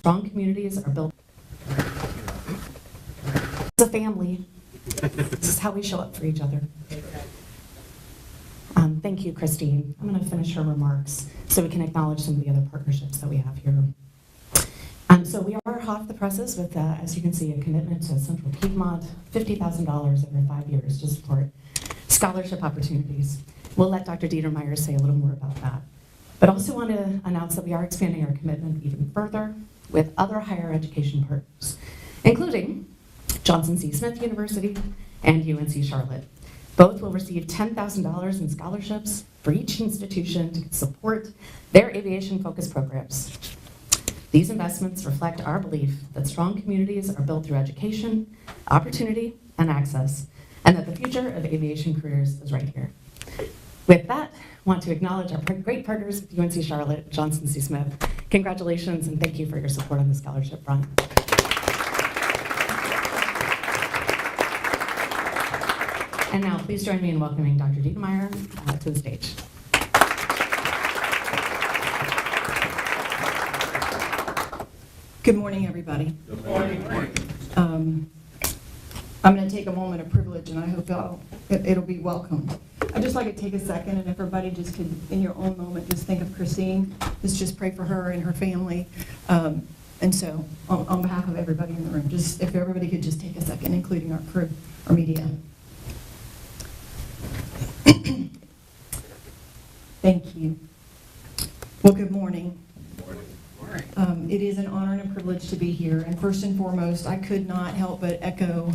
Strong communities are built as a family. This is how we show up for each other. Thank you, Christine. I'm going to finish her remarks so we can acknowledge some of the other partnerships that we have here. So we are hot off the presses with, as you can see, a commitment to Central Piedmont, $50,000 over 5 years to support scholarship opportunities. We'll let Dr. Dietermeyer say a little more about that. But also want to announce that we are expanding our commitment even further with other higher education partners, including Johnson C. Smith University and UNC Charlotte. Both will receive $10,000 in scholarships for each institution to support their aviation-focused programs. These investments reflect our belief that strong communities are built through education, opportunity, and access, and that the future of aviation careers is right here. With that, I want to acknowledge our great partners with UNC Charlotte, Johnson C. Smith. Congratulations, and thank you for your support on the scholarship front. And now, please join me in welcoming Dr. Dietermeyer to the stage. Good morning, everybody. Good morning. I'm going to take a moment of privilege, and I hope it'll be welcomed. I'd just like to take a second, and if everybody just could, in your own moment, just think of Christine. Let's just pray for her and her family. And so, on behalf of everybody in the room, just if everybody could just take a second, including our crew, our media. Thank you. Well, good morning. It is an honor and a privilege to be here. And first and foremost, I could not help but echo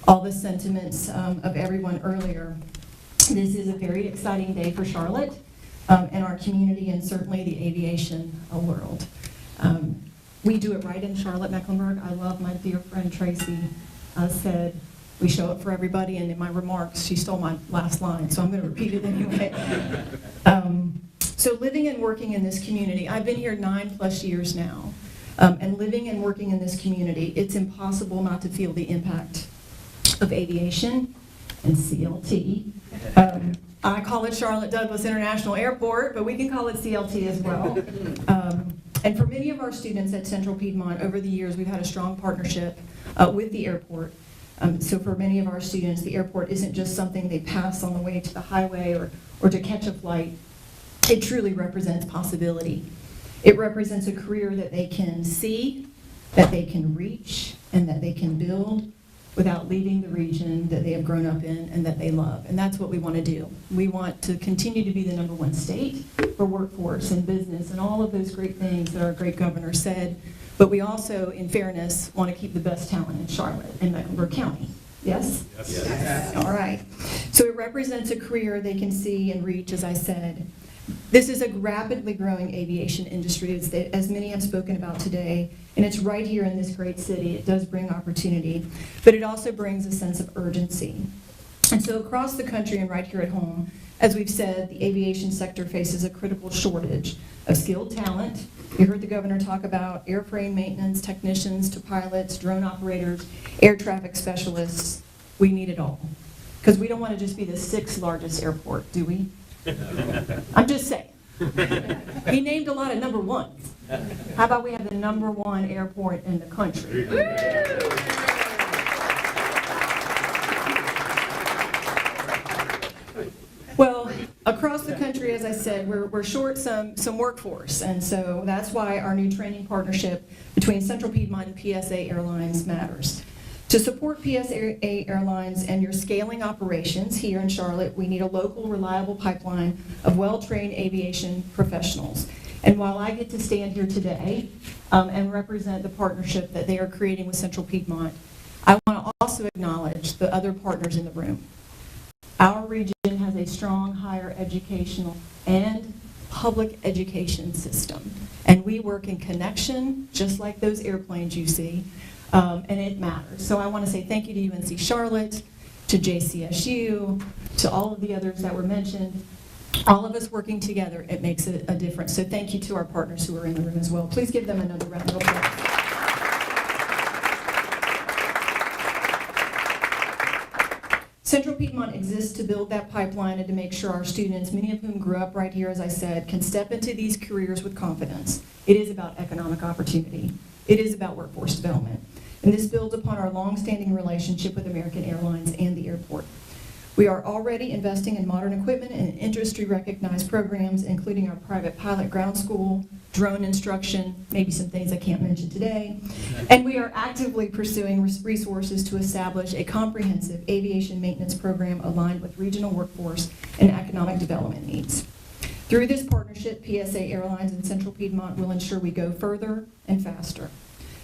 all the sentiments of everyone earlier. This is a very exciting day for Charlotte and our community, and certainly the aviation world. We do it right in Charlotte, Mecklenburg. I love my dear friend Tracy said, we show up for everybody, and in my remarks, she stole my last line, so I'm going to repeat it anyway. So living and working in this community, I've been here 9+ years now, and living and working in this community, it's impossible not to feel the impact of aviation and CLT I call it Charlotte Douglas International Airport, but we can call it CLT as well. And for many of our students at Central Piedmont, over the years, we've had a strong partnership with the airport. So for many of our students, the airport isn't just something they pass on the way to the highway or to catch a flight. It truly represents possibility. It represents a career that they can see, that they can reach, and that they can build without leaving the region that they have grown up in and that they love. And that's what we want to do. We want to continue to be the #1 state for workforce and business and all of those great things that our great governor said. But we also, in fairness, want to keep the best talent in Charlotte and Mecklenburg County. Yes? Yes. All right. So it represents a career they can see and reach, as I said. This is a rapidly growing aviation industry, as many have spoken about today, and it's right here in this great city. It does bring opportunity, but it also brings a sense of urgency. And so across the country and right here at home, as we've said, the aviation sector faces a critical shortage of skilled talent. You heard the governor talk about airframe maintenance technicians to pilots, drone operators, air traffic specialists. We need it all. Because we don't want to just be the 6th largest airport, do we? I'm just saying. He named a lot of #1s. How about we have the #1 airport in the country? Well, across the country, as I said, we're short some workforce, and so that's why our new training partnership between Central Piedmont and PSA Airlines matters. To support PSA Airlines and your scaling operations here in Charlotte, we need a local, reliable pipeline of well-trained aviation professionals. And while I get to stand here today and represent the partnership that they are creating with Central Piedmont, I want to also acknowledge the other partners in the room. Our region has a strong higher educational and public education system, and we work in connection, just like those airplanes you see. And it matters. So I want to say thank you to UNC Charlotte, to JCSU, to all of the others that were mentioned. All of us working together, it makes a difference. So thank you to our partners who are in the room as well. Please give them another round of applause. Central Piedmont exists to build that pipeline and to make sure our students, many of whom grew up right here, as I said, can step into these careers with confidence. It is about economic opportunity. It is about workforce development. And this builds upon our long-standing relationship with American Airlines and the airport. We are already investing in modern equipment and industry-recognized programs, including our private pilot ground school, drone instruction, maybe some things I can't mention today. And we are actively pursuing resources to establish a comprehensive aviation maintenance program aligned with regional workforce and economic development needs. Through this partnership, PSA Airlines and Central Piedmont will ensure we go further and faster.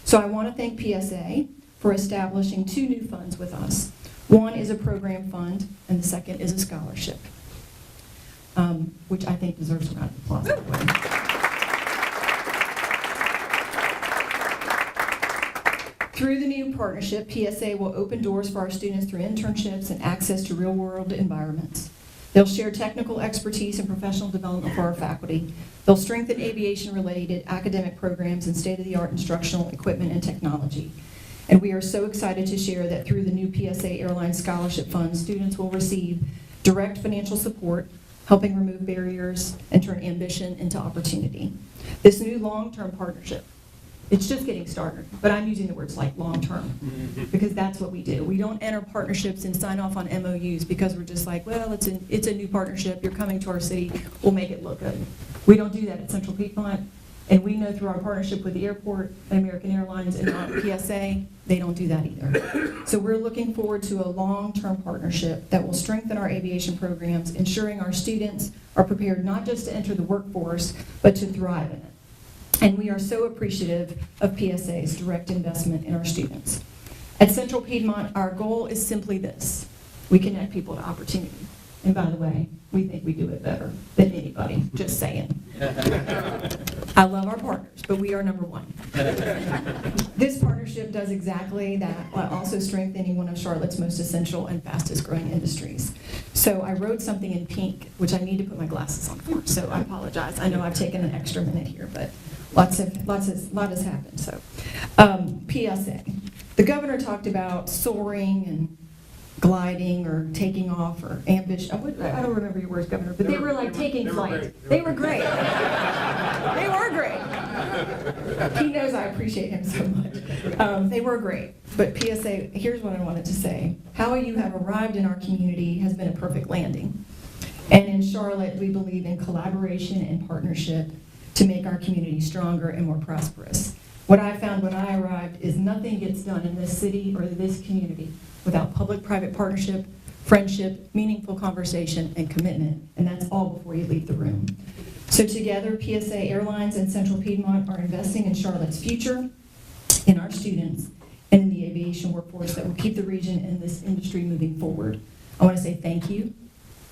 So I want to thank PSA for establishing 2 new funds with us. One is a program fund, and the second is a scholarship, which I think deserves a round of applause. Through the new partnership, PSA will open doors for our students through internships and access to real-world environments. They'll share technical expertise and professional development for our faculty. They'll strengthen aviation-related academic programs and state-of-the-art instructional equipment and technology. And we are so excited to share that through the new PSA Airlines Scholarship Fund, students will receive direct financial support, helping remove barriers and turn ambition into opportunity. This new long-term partnership, it's just getting started, but I'm using the words like long-term because that's what we do. We don't enter partnerships and sign off on MOUs because we're just like, well, it's a new partnership, you're coming to our city, we'll make it look good. We don't do that at Central Piedmont, and we know through our partnership with the airport and American Airlines and PSA, they don't do that either. So we're looking forward to a long-term partnership that will strengthen our aviation programs, ensuring our students are prepared not just to enter the workforce, but to thrive in it. And we are so appreciative of PSA's direct investment in our students. At Central Piedmont, our goal is simply this. We connect people to opportunity. And by the way, we think we do it better than anybody, just saying. I love our partners, but we are #1. This partnership does exactly that, while also strengthening one of Charlotte's most essential and fastest growing industries. So I wrote something in pink, which I need to put my glasses on for, so I apologize. I know I've taken an extra minute here, but a lot has happened. So, PSA. The governor talked about soaring and gliding or taking off or ambition. I don't remember your words, Governor, but they were like taking flight. They were great. They were great. He knows I appreciate him so much. They were great. But PSA, here's what I wanted to say. How you have arrived in our community has been a perfect landing. And in Charlotte, we believe in collaboration and partnership to make our community stronger and more prosperous. What I found when I arrived is nothing gets done in this city or this community without public-private partnership, friendship, meaningful conversation, and commitment, and that's all before you leave the room. So together, PSA Airlines and Central Piedmont are investing in Charlotte's future, in our students, and in the aviation workforce that will keep the region and this industry moving forward. I want to say thank you.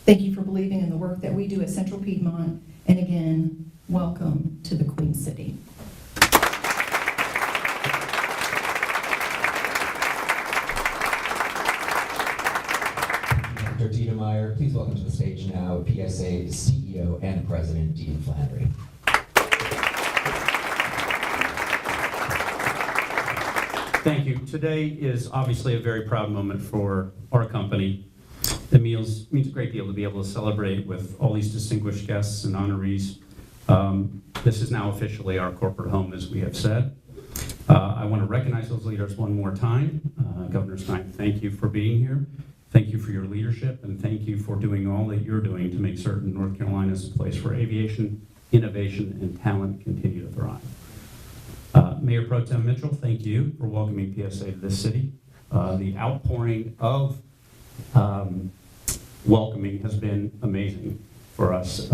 Thank you for believing in the work that we do at Central Piedmont, and again, welcome to the Queen City. Dr. Dina Meyer, please welcome to the stage now PSA CEO and President Dean Flannery. Thank you. Today is obviously a very proud moment for our company. It means a great deal to be able to celebrate with all these distinguished guests and honorees. This is now officially our corporate home, as we have said. I want to recognize those leaders one more time. Governor Stein, thank you for being here. Thank you for your leadership, and thank you for doing all that you're doing to make certain North Carolina is a place where aviation, innovation, and talent continue to thrive. Mayor Pro Tem Mitchell, thank you for welcoming PSA to this city. The outpouring of welcoming has been amazing for us.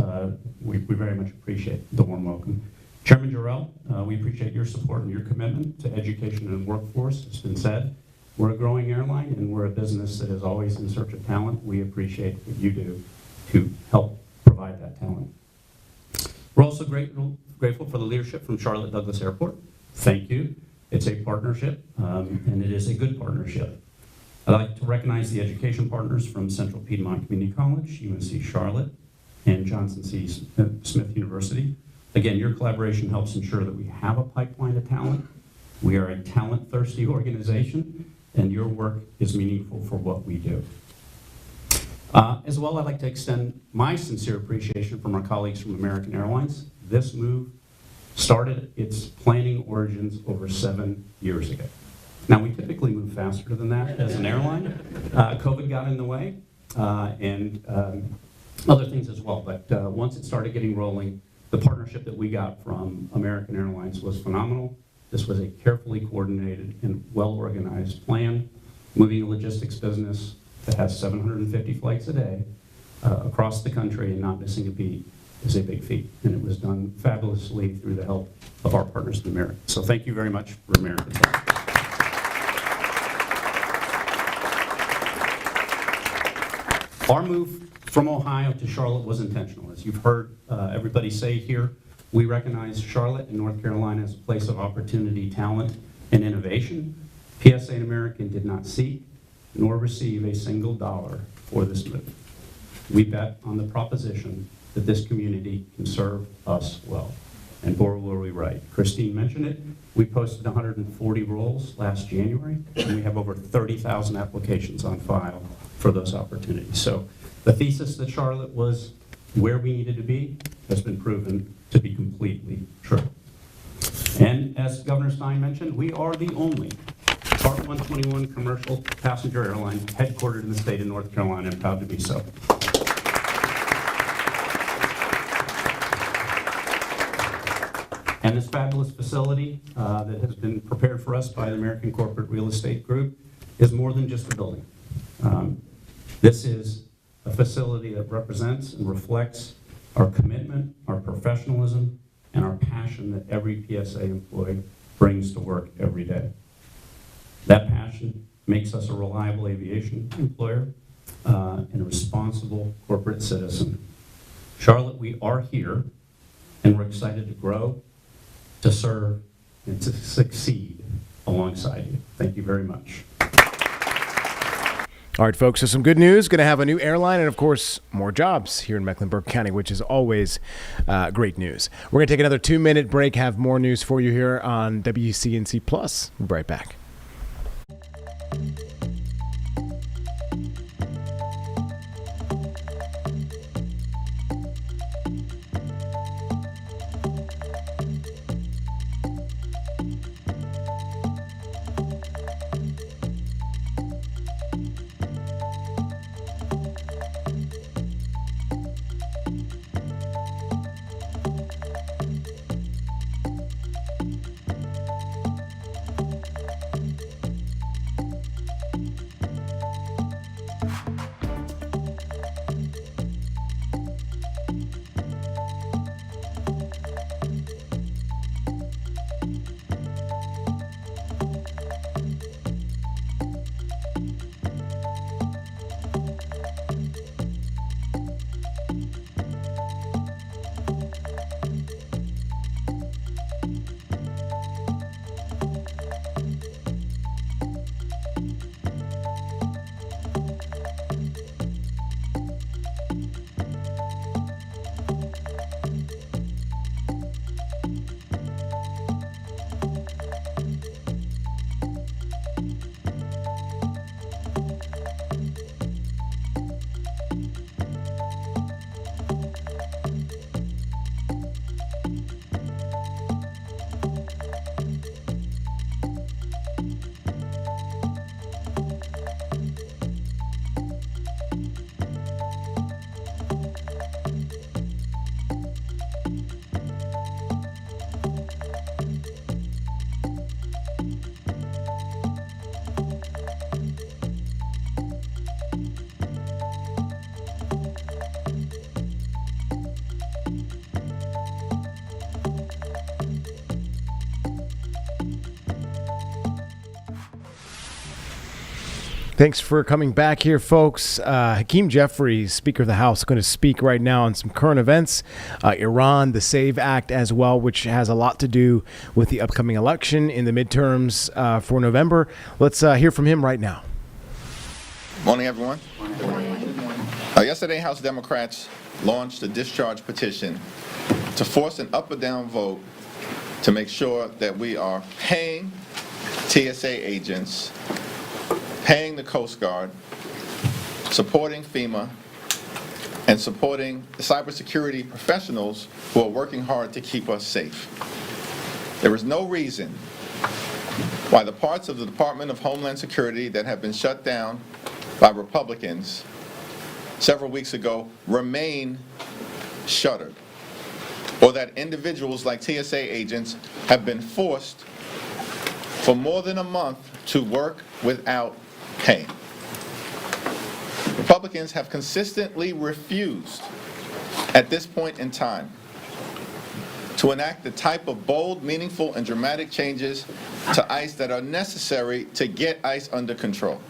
We very much appreciate the warm welcome. Chairman Jarrell, we appreciate your support and your commitment to education and workforce. It's been said, we're a growing airline and we're a business that is always in search of talent. We appreciate what you do to help provide that talent. We're also grateful for the leadership from Charlotte Douglas Airport. Thank you. It's a partnership, and it is a good partnership. I'd like to recognize the education partners from Central Piedmont Community College, UNC Charlotte, and Johnson C. Smith University. Again, your collaboration helps ensure that we have a pipeline of talent. We are a talent-thirsty organization, and your work is meaningful for what we do. As well, I'd like to extend my sincere appreciation from our colleagues from American Airlines. This move started its planning origins over 7 years ago. Now, we typically move faster than that as an airline. COVID got in the way, and other things as well. But once it started getting rolling, the partnership that we got from American Airlines was phenomenal. This was a carefully coordinated and well-organized plan. Moving a logistics business that has 750 flights a day across the country and not missing a beat is a big feat. And it was done fabulously through the help of our partners at American. So thank you very much for American's help. Our move from Ohio to Charlotte was intentional. As you've heard everybody say here, we recognize Charlotte and North Carolina as a place of opportunity, talent, and innovation. PSA and American did not seek nor receive a single dollar for this move. We bet on the proposition that this community can serve us well. And boy, were we right. Christine mentioned it. We posted 140 roles last January, and we have over 30,000 applications on file for those opportunities. So the thesis that Charlotte was where we needed to be has been proven to be completely true. And as Governor Stein mentioned, we are the only Part 121 commercial passenger airline headquartered in the state of North Carolina, and proud to be so. And this fabulous facility that has been prepared for us by the American Corporate Real Estate Group is more than just a building. This is a facility that represents and reflects our commitment, our professionalism, and our passion that every PSA employee brings to work every day. That passion makes us a reliable aviation employer and a responsible corporate citizen. Charlotte, we are here, and we're excited to grow, to serve, and to succeed alongside you. Thank you very much. All right, folks, so some good news. Going to have a new airline and, of course, more jobs here in Mecklenburg County, which is always great news. We're going to take another 2-minute break, have more news for you here on WCNC Plus. We'll be right back. Thanks for coming back here, folks. Hakeem Jeffries, Speaker of the House, going to speak right now on some current events. Iran, the SAVE Act as well, which has a lot to do with the upcoming election in the midterms for November. Let's hear from him right now. Morning, everyone. Yesterday, House Democrats launched a discharge petition to force an up or down vote to make sure that we are paying TSA agents, paying the Coast Guard, supporting FEMA, and supporting the cybersecurity professionals who are working hard to keep us safe. There is no reason why the parts of the Department of Homeland Security that have been shut down by Republicans several weeks ago remain shuttered, or that individuals like TSA agents have been forced for more than a month to work without pay. Republicans have consistently refused at this point in time to enact the type of bold, meaningful, and dramatic changes to ICE that are necessary to get ICE under control.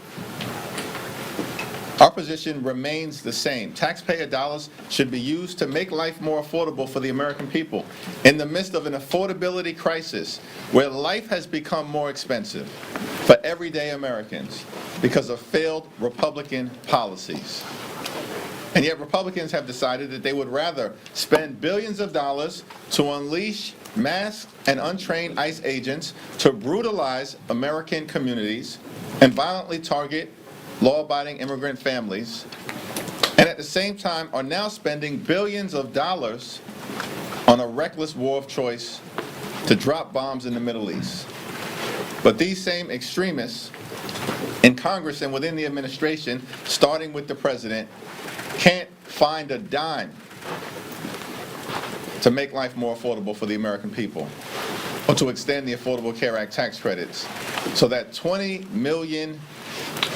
Our position remains the same. Taxpayer dollars should be used to make life more affordable for the American people in the midst of an affordability crisis where life has become more expensive for everyday Americans because of failed Republican policies. And yet Republicans have decided that they would rather spend billions of dollars to unleash masked and untrained ICE agents to brutalize American communities and violently target law-abiding immigrant families, and at the same time are now spending billions of dollars on a reckless war of choice to drop bombs in the Middle East. But these same extremists in Congress and within the administration, starting with the president, can't find a dime to make life more affordable for the American people, or to extend the Affordable Care Act tax credits so that 20 million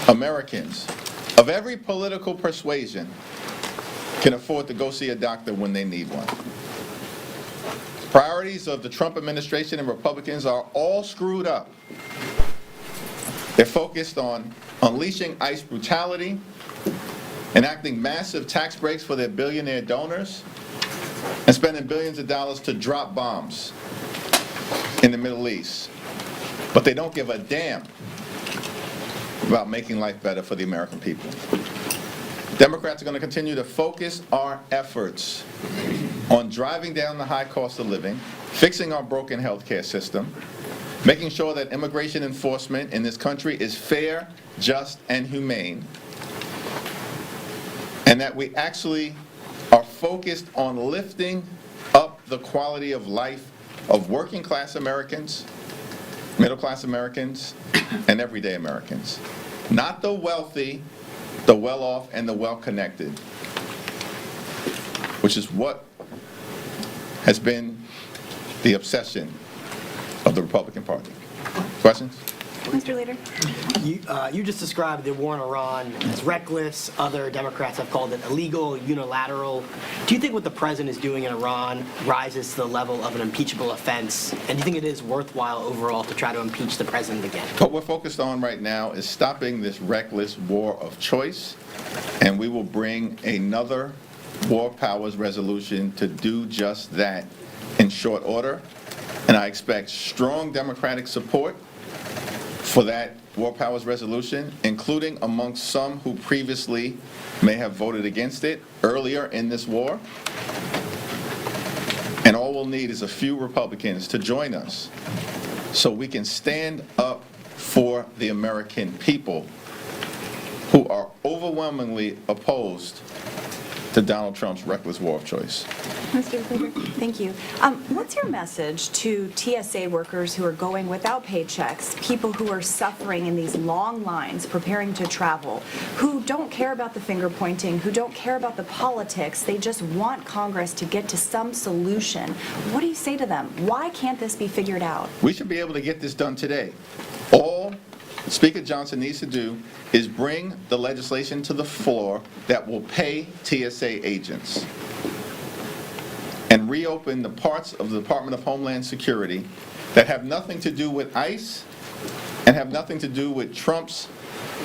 Americans of every political persuasion can afford to go see a doctor when they need one. Priorities of the Trump administration and Republicans are all screwed up. They're focused on unleashing ICE brutality, enacting massive tax breaks for their billionaire donors, and spending billions of dollars to drop bombs in the Middle East. But they don't give a damn about making life better for the American people. Democrats are going to continue to focus our efforts on driving down the high cost of living, fixing our broken health care system, making sure that immigration enforcement in this country is fair, just, and humane, and that we actually are focused on lifting up the quality of life of working class Americans, middle class Americans, and everyday Americans. Not the wealthy, the well-off, and the well-connected, which is what has been the obsession of the Republican Party. Questions? Mr. Leader. You just described the war in Iran as reckless. Other Democrats have called it illegal, unilateral. Do you think what the president is doing in Iran rises to the level of an impeachable offense? And do you think it is worthwhile overall to try to impeach the president again? What we're focused on right now is stopping this reckless war of choice, and we will bring another War Powers resolution to do just that in short order. And I expect strong Democratic support for that War Powers resolution, including amongst some who previously may have voted against it earlier in this war. And all we'll need is a few Republicans to join us so we can stand up for the American people who are overwhelmingly opposed to Donald Trump's reckless war of choice. Mr. Leader, thank you. What's your message to TSA workers who are going without paychecks, people who are suffering in these long lines preparing to travel, who don't care about the finger pointing, who don't care about the politics, they just want Congress to get to some solution? What do you say to them? Why can't this be figured out? We should be able to get this done today. All Speaker Johnson needs to do is bring the legislation to the floor that will pay TSA agents and reopen the parts of the Department of Homeland Security that have nothing to do with ICE and have nothing to do with Trump's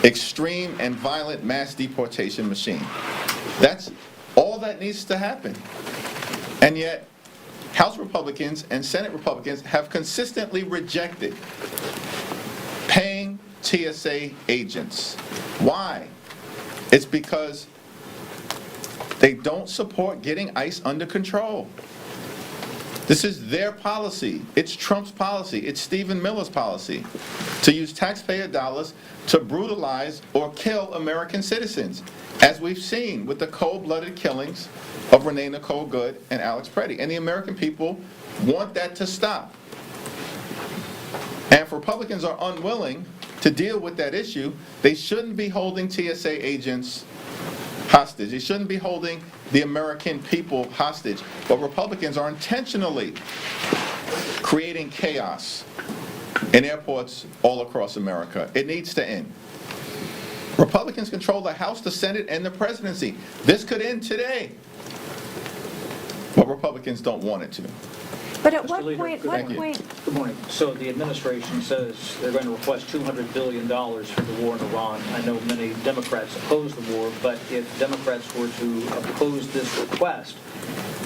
extreme and violent mass deportation machine. That's all that needs to happen. And yet, House Republicans and Senate Republicans have consistently rejected paying TSA agents. Why? It's because they don't support getting ICE under control. This is their policy. It's Trump's policy. It's Stephen Miller's policy to use taxpayer dollars to brutalize or kill American citizens, as we've seen with the cold-blooded killings of Renee Nicole Good and Alex Preddy. And the American people want that to stop. And if Republicans are unwilling to deal with that issue, they shouldn't be holding TSA agents hostage. They shouldn't be holding the American people hostage. But Republicans are intentionally creating chaos in airports all across America. It needs to end. Republicans control the House, the Senate, and the presidency. This could end today. But Republicans don't want it to. But at Mr. what Leader, point, Good morning. So the administration says they're going to request $200 billion for the war in Iran. I know many Democrats oppose the war, but if Democrats were to oppose this request,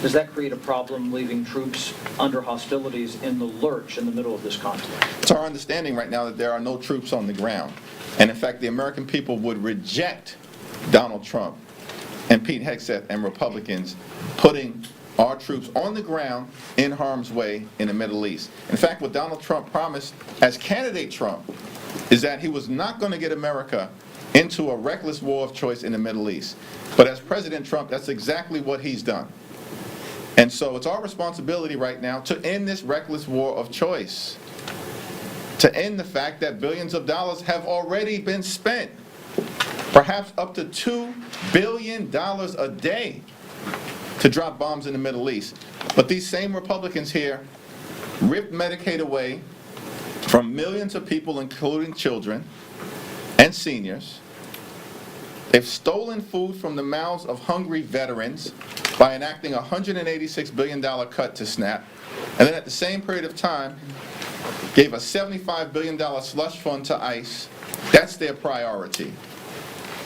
does that create a problem leaving troops under hostilities in the lurch in the middle of this conflict? It's our understanding right now that there are no troops on the ground. And in fact, the American people would reject Donald Trump and Pete Hegseth and Republicans putting our troops on the ground in harm's way in the Middle East. In fact, what Donald Trump promised as candidate Trump is that he was not going to get America into a reckless war of choice in the Middle East. But as President Trump, that's exactly what he's done. And so it's our responsibility right now to end this reckless war of choice, to end the fact that billions of dollars have already been spent, perhaps up to $2 billion a day, to drop bombs in the Middle East. But these same Republicans here ripped Medicaid away from millions of people, including children and seniors. They've stolen food from the mouths of hungry veterans by enacting a $186 billion cut to SNAP, and then at the same period of time gave a $75 billion slush fund to ICE. That's their priority.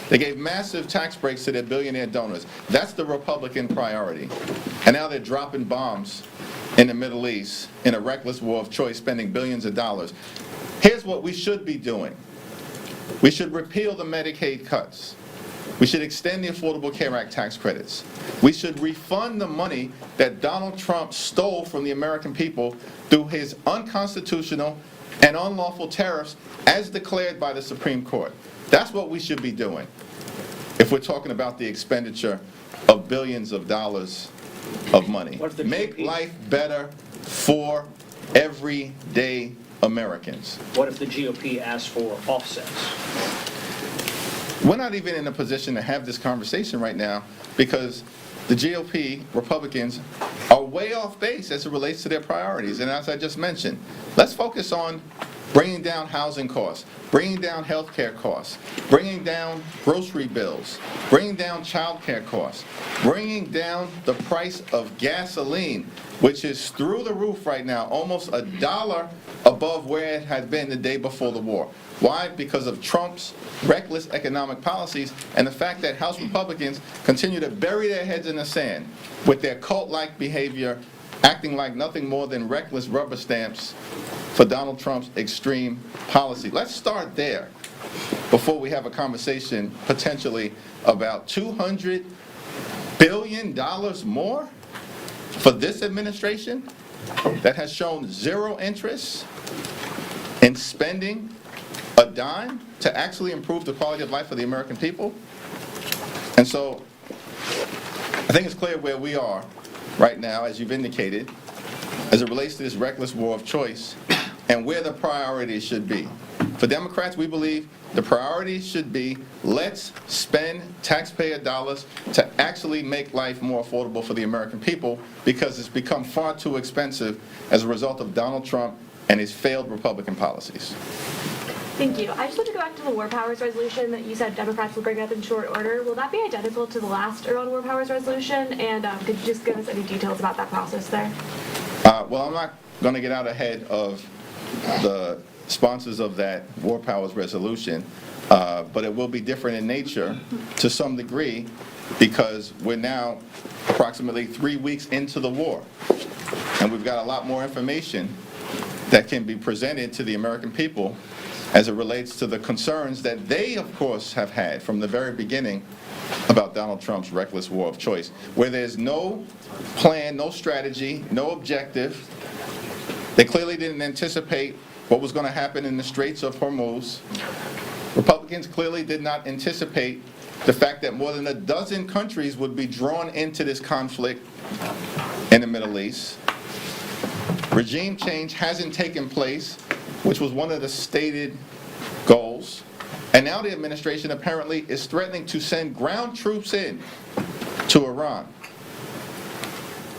They gave massive tax breaks to their billionaire donors. That's the Republican priority. And now they're dropping bombs in the Middle East in a reckless war of choice, spending billions of dollars. Here's what we should be doing. We should repeal the Medicaid cuts. We should extend the Affordable Care Act tax credits. We should refund the money that Donald Trump stole from the American people through his unconstitutional and unlawful tariffs as declared by the Supreme Court. That's what we should be doing if we're talking about the expenditure of billions of dollars of money. Make life better for everyday Americans. What if the GOP asks for offsets? We're not even in a position to have this conversation right now because the GOP, Republicans, are way off base as it relates to their priorities. And as I just mentioned, let's focus on bringing down housing costs, bringing down health care costs, bringing down grocery bills, bringing down child care costs, bringing down the price of gasoline, which is through the roof right now, almost $1 above where it had been the day before the war. Why? Because of Trump's reckless economic policies and the fact that House Republicans continue to bury their heads in the sand with their cult-like behavior, acting like nothing more than reckless rubber stamps for Donald Trump's extreme policy. Let's start there before we have a conversation potentially about $200 billion more for this administration that has shown zero interest in spending a dime to actually improve the quality of life of the American people. And so I think it's clear where we are right now, as you've indicated, as it relates to this reckless war of choice and where the priorities should be. For Democrats, we believe the priorities should be let's spend taxpayer dollars to actually make life more affordable for the American people because it's become far too expensive as a result of Donald Trump and his failed Republican policies. Thank you. I just want to go back to the War Powers Resolution that you said Democrats will bring up in short order. Will that be identical to the last Iran War Powers Resolution? And could you just give us any details about that process there? Well, I'm not going to get out ahead of the sponsors of that War Powers Resolution, but it will be different in nature to some degree because we're now approximately 3 weeks into the war, and we've got a lot more information that can be presented to the American people as it relates to the concerns that they, of course, have had from the very beginning about Donald Trump's reckless war of choice, where there's no plan, no strategy, no objective. They clearly didn't anticipate what was going to happen in the Straits of Hormuz. Republicans clearly did not anticipate the fact that more than a dozen countries would be drawn into this conflict in the Middle East. Regime change hasn't taken place, which was one of the stated goals. And now the administration apparently is threatening to send ground troops in to Iran,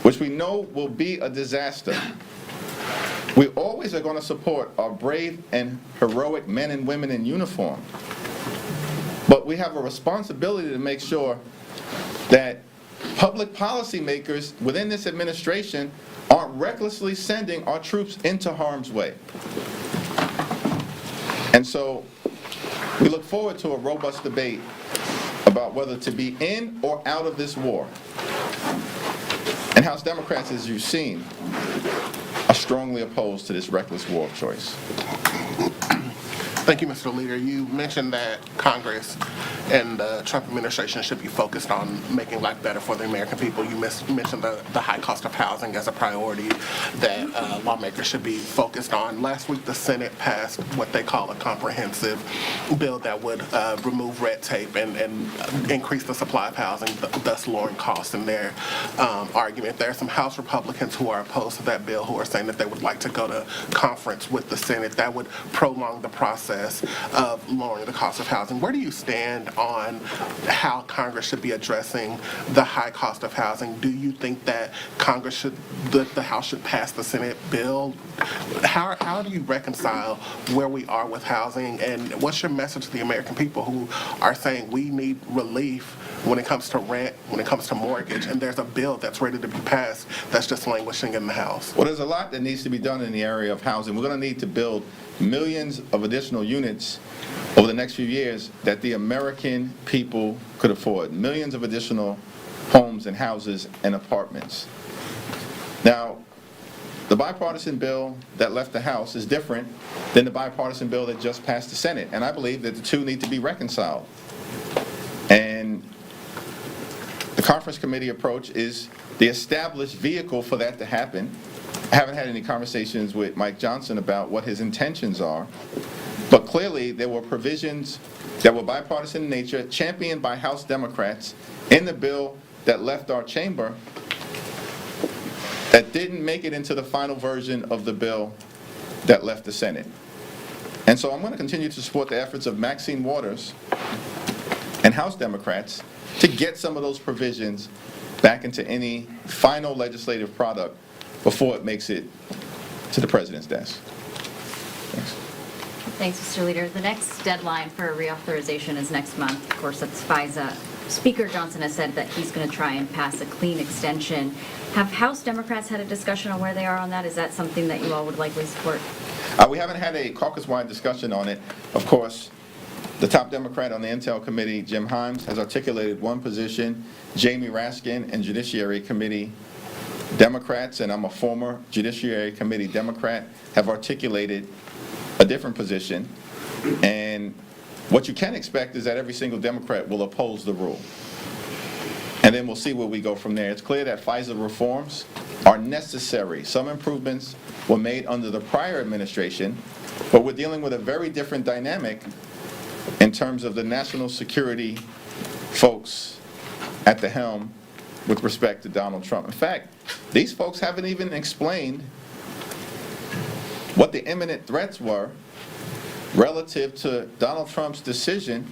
which we know will be a disaster. We always are going to support our brave and heroic men and women in uniform. But we have a responsibility to make sure that public policymakers within this administration aren't recklessly sending our troops into harm's way. And so we look forward to a robust debate about whether to be in or out of this war. And House Democrats, as you've seen, are strongly opposed to this reckless war of choice. Thank you, Mr. Leader. You mentioned that Congress and the Trump administration should be focused on making life better for the American people. You mentioned the high cost of housing as a priority that lawmakers should be focused on. Last week, the Senate passed what they call a comprehensive bill that would remove red tape and increase the supply of housing, thus lowering costs. In their argument, there are some House Republicans who are opposed to that bill who are saying that they would like to go to conference with the Senate. That would prolong the process of lowering the cost of housing. Where do you stand on how Congress should be addressing the high cost of housing? Do you think that Congress should, the House should pass the Senate bill? How do you reconcile where we are with housing, and what's your message to the American people who are saying we need relief when it comes to rent, when it comes to mortgage, and there's a bill that's ready to be passed that's just languishing in the House? Well, there's a lot that needs to be done in the area of housing. We're going to need to build millions of additional units over the next few years that the American people could afford. Millions of additional homes and houses and apartments. Now, the bipartisan bill that left the House is different than the bipartisan bill that just passed the Senate, and I believe that the two need to be reconciled. And the conference committee approach is the established vehicle for that to happen. I haven't had any conversations with Mike Johnson about what his intentions are, but clearly there were provisions that were bipartisan in nature, championed by House Democrats in the bill that left our chamber, that didn't make it into the final version of the bill that left the Senate. And so I'm going to continue to support the efforts of Maxine Waters and House Democrats to get some of those provisions back into any final legislative product before it makes it to the president's desk. Thanks. Thanks, Mr. Leader. The next deadline for reauthorization is next month. Of course, that's FISA. Speaker Johnson has said that he's going to try and pass a clean extension. Have House Democrats had a discussion on where they are on that? Is that something that you all would likely support? We haven't had a caucus-wide discussion on it. Of course, the top Democrat on the Intel Committee, Jim Himes, has articulated one position. Jamie Raskin and Judiciary Committee Democrats, and I'm a former Judiciary Committee Democrat, have articulated a different position. And what you can expect is that every single Democrat will oppose the rule. And then we'll see where we go from there. It's clear that FISA reforms are necessary. Some improvements were made under the prior administration, but we're dealing with a very different dynamic in terms of the national security folks at the helm with respect to Donald Trump. In fact, these folks haven't even explained what the imminent threats were relative to Donald Trump's decision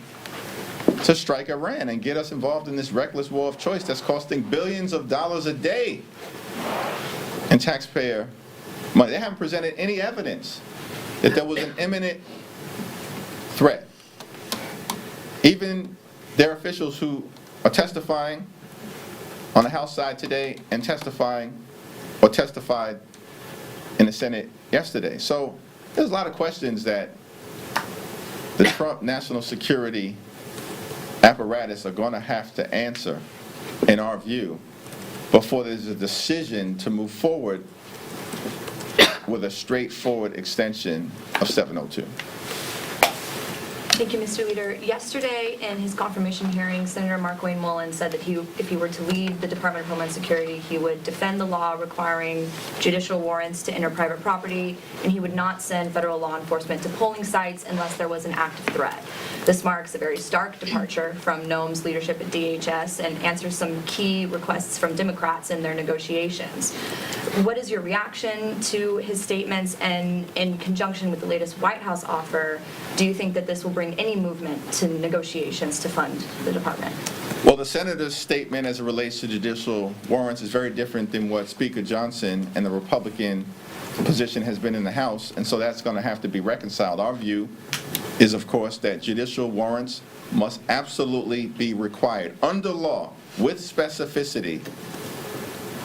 to strike Iran and get us involved in this reckless war of choice that's costing billions of dollars a day in taxpayer money. They haven't presented any evidence that there was an imminent threat. Even their officials who are testifying on the House side today and testified in the Senate yesterday. So there's a lot of questions that the Trump national security apparatus are going to have to answer, in our view, before there's a decision to move forward with a straightforward extension of 702. Thank you, Mr. Leader. Yesterday, in his confirmation hearing, Senator Mark Wayne Mullen said that if he were to lead the Department of Homeland Security, he would defend the law requiring judicial warrants to enter private property, and he would not send federal law enforcement to polling sites unless there was an active threat. This marks a very stark departure from Noam's leadership at DHS and answers some key requests from Democrats in their negotiations. What is your reaction to his statements, and in conjunction with the latest White House offer, do you think that this will bring any movement to negotiations to fund the department? Well, the senator's statement as it relates to judicial warrants is very different than what Speaker Johnson and the Republican position has been in the House, and so that's going to have to be reconciled. Our view is, of course, that judicial warrants must absolutely be required under law with specificity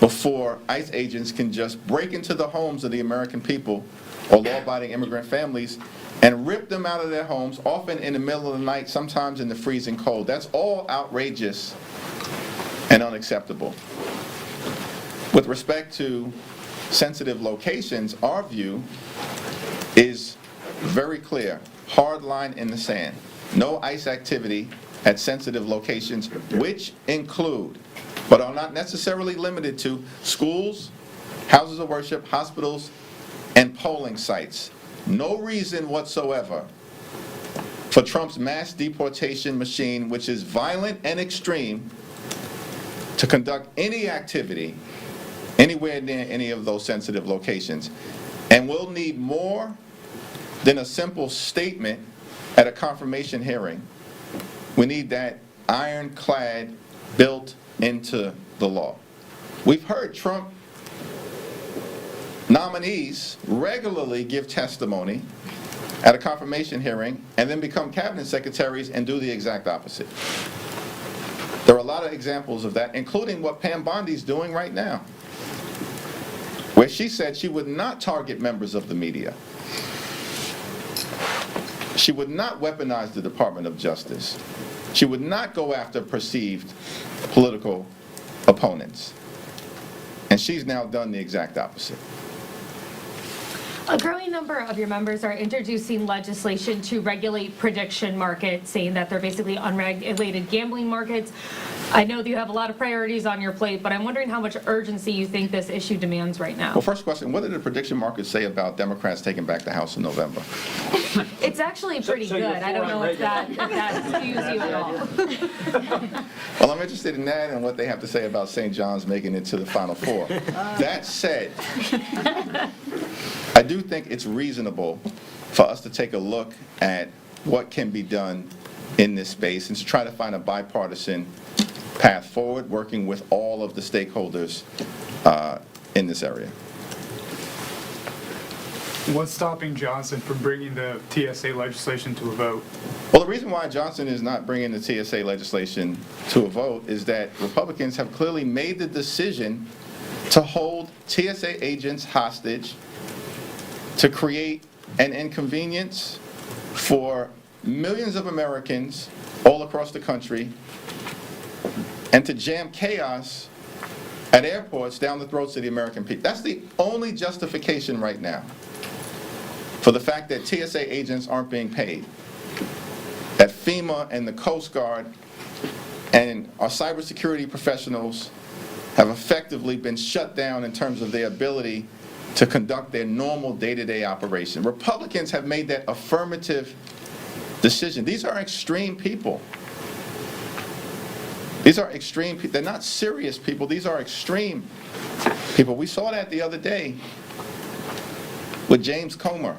before ICE agents can just break into the homes of the American people or law-abiding immigrant families and rip them out of their homes, often in the middle of the night, sometimes in the freezing cold. That's all outrageous and unacceptable. With respect to sensitive locations, our view is very clear, hard line in the sand. No ICE activity at sensitive locations, which include, but are not necessarily limited to, schools, houses of worship, hospitals, and polling sites. No reason whatsoever for Trump's mass deportation machine, which is violent and extreme, to conduct any activity anywhere near any of those sensitive locations. And we'll need more than a simple statement at a confirmation hearing. We need that ironclad built into the law. We've heard Trump nominees regularly give testimony at a confirmation hearing and then become cabinet secretaries and do the exact opposite. There are a lot of examples of that, including what Pam Bondi's doing right now, where she said she would not target members of the media. She would not weaponize the Department of Justice. She would not go after perceived political opponents. And she's now done the exact opposite. A growing number of your members are introducing legislation to regulate prediction markets, saying that they're basically unregulated gambling markets. I know that you have a lot of priorities on your plate, but I'm wondering how much urgency you think this issue demands right now. Well, first question, what did the prediction markets say about Democrats taking back the House in November? It's actually pretty good. I don't know if that skews you at all. Well, I'm interested in that and what they have to say about St. John's making it to the Final Four. That said, I do think it's reasonable for us to take a look at what can be done in this space and to try to find a bipartisan path forward, working with all of the stakeholders in this area. What's stopping Johnson from bringing the TSA legislation to a vote? Well, the reason why Johnson is not bringing the TSA legislation to a vote is that Republicans have clearly made the decision to hold TSA agents hostage, to create an inconvenience for millions of Americans all across the country, and to jam chaos at airports down the throats of the American people. That's the only justification right now for the fact that TSA agents aren't being paid, that FEMA and the Coast Guard and our cybersecurity professionals have effectively been shut down in terms of their ability to conduct their normal day-to-day operation. Republicans have made that affirmative decision. These are extreme people. These are extreme people. They're not serious people. These are extreme people. We saw that the other day with James Comer,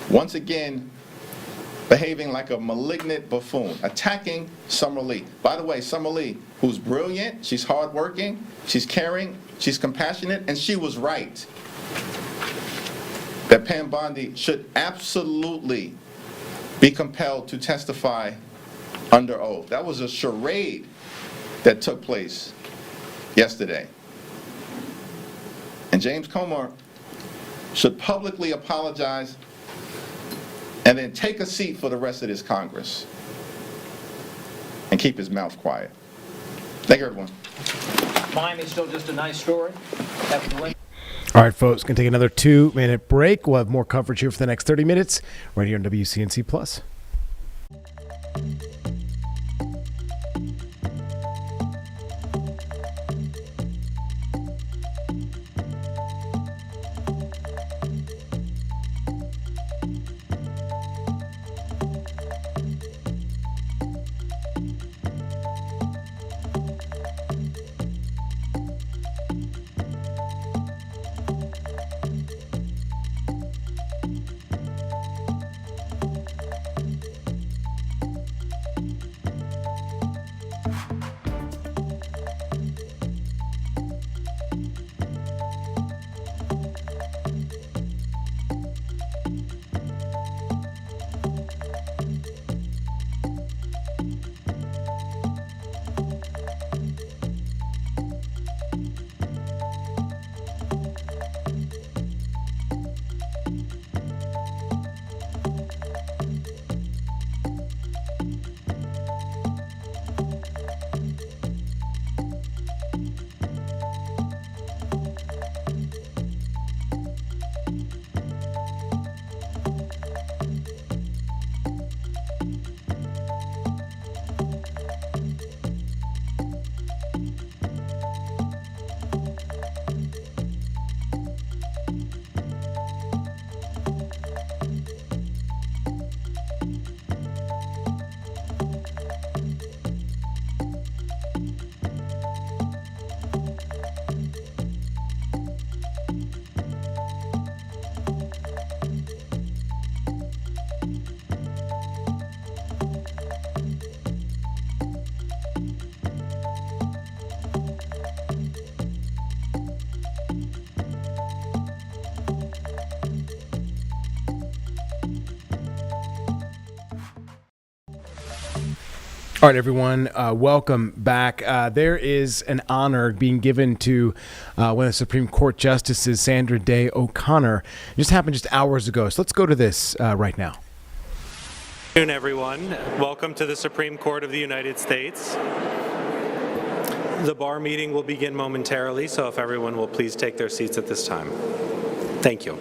once again behaving like a malignant buffoon, attacking Summer Lee. By the way, Summer Lee, who's brilliant, she's hardworking, she's caring, she's compassionate, and she was right that Pam Bondi should absolutely be compelled to testify under oath. That was a charade that took place yesterday. And James Comer should publicly apologize and then take a seat for the rest of this Congress and keep his mouth quiet. Thank you, everyone. Miami's still just a nice story. After the win. All right, folks, going to take another 2-minute break. We'll have more coverage here for the next 30 minutes right here on WCNC Plus. All right, everyone, welcome back. There is an honor being given to one of the Supreme Court Justices, Sandra Day O'Connor. It just happened just hours ago, so let's go to this right now. Good afternoon, everyone. Welcome to the Supreme Court of the United States. The bar meeting will begin momentarily, so if everyone will please take their seats at this time. Thank you.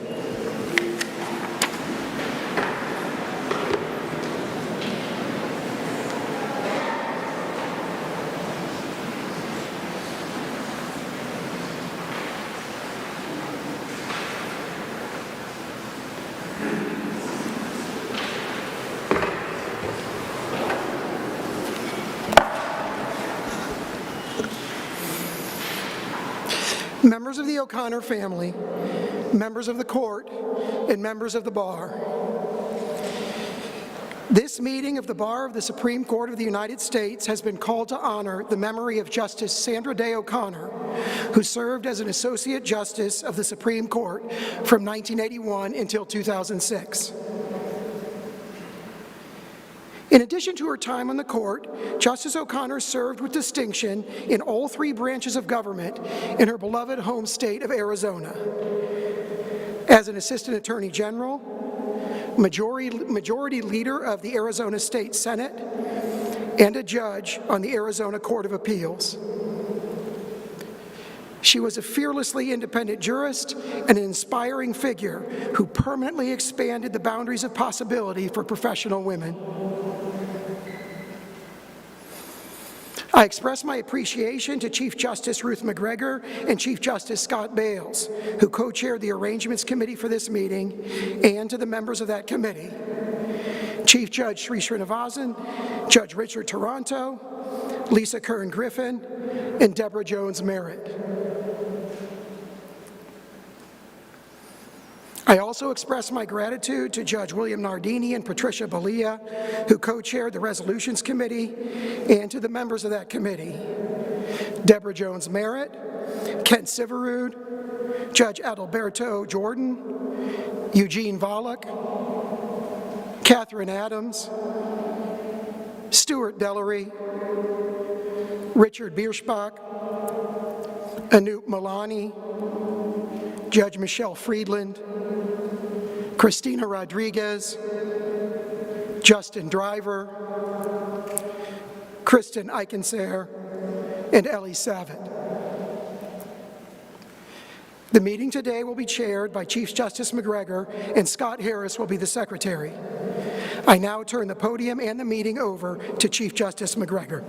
Members of the O'Connor family, members of the court, and members of the bar. This meeting of the Bar of the Supreme Court of the United States has been called to honor the memory of Justice Sandra Day O'Connor, who served as an Associate Justice of the Supreme Court from 1981 until 2006. In addition to her time on the court, Justice O'Connor served with distinction in all three branches of government in her beloved home state of Arizona. As an Assistant Attorney General, Majority Leader of the Arizona State Senate, and a judge on the Arizona Court of Appeals. She was a fearlessly independent jurist and an inspiring figure who permanently expanded the boundaries of possibility for professional women. I express my appreciation to Chief Justice Ruth McGregor and Chief Justice Scott Bales, who co-chaired the Arrangements Committee for this meeting, and to the members of that committee, Chief Judge Sri Srinivasan, Judge Richard Taranto, Lisa Curran-Griffin, and Deborah Jones-Merritt. I also express my gratitude to Judge William Nardini and Patricia Balia, who co-chaired the Resolutions Committee, and to the members of that committee, Deborah Jones-Merritt, Kent Siverud, Judge Adalberto Jordan, Eugene Volokh, Catherine Adams, Stuart Dellery, Richard Bierschbach, Anoop Milani, Judge Michelle Friedland, Christina Rodriguez, Justin Driver, Kristen Eichensehr, and Ellie Savitt. The meeting today will be chaired by Chief Justice McGregor, and Scott Harris will be the secretary. I now turn the podium and the meeting over to Chief Justice McGregor.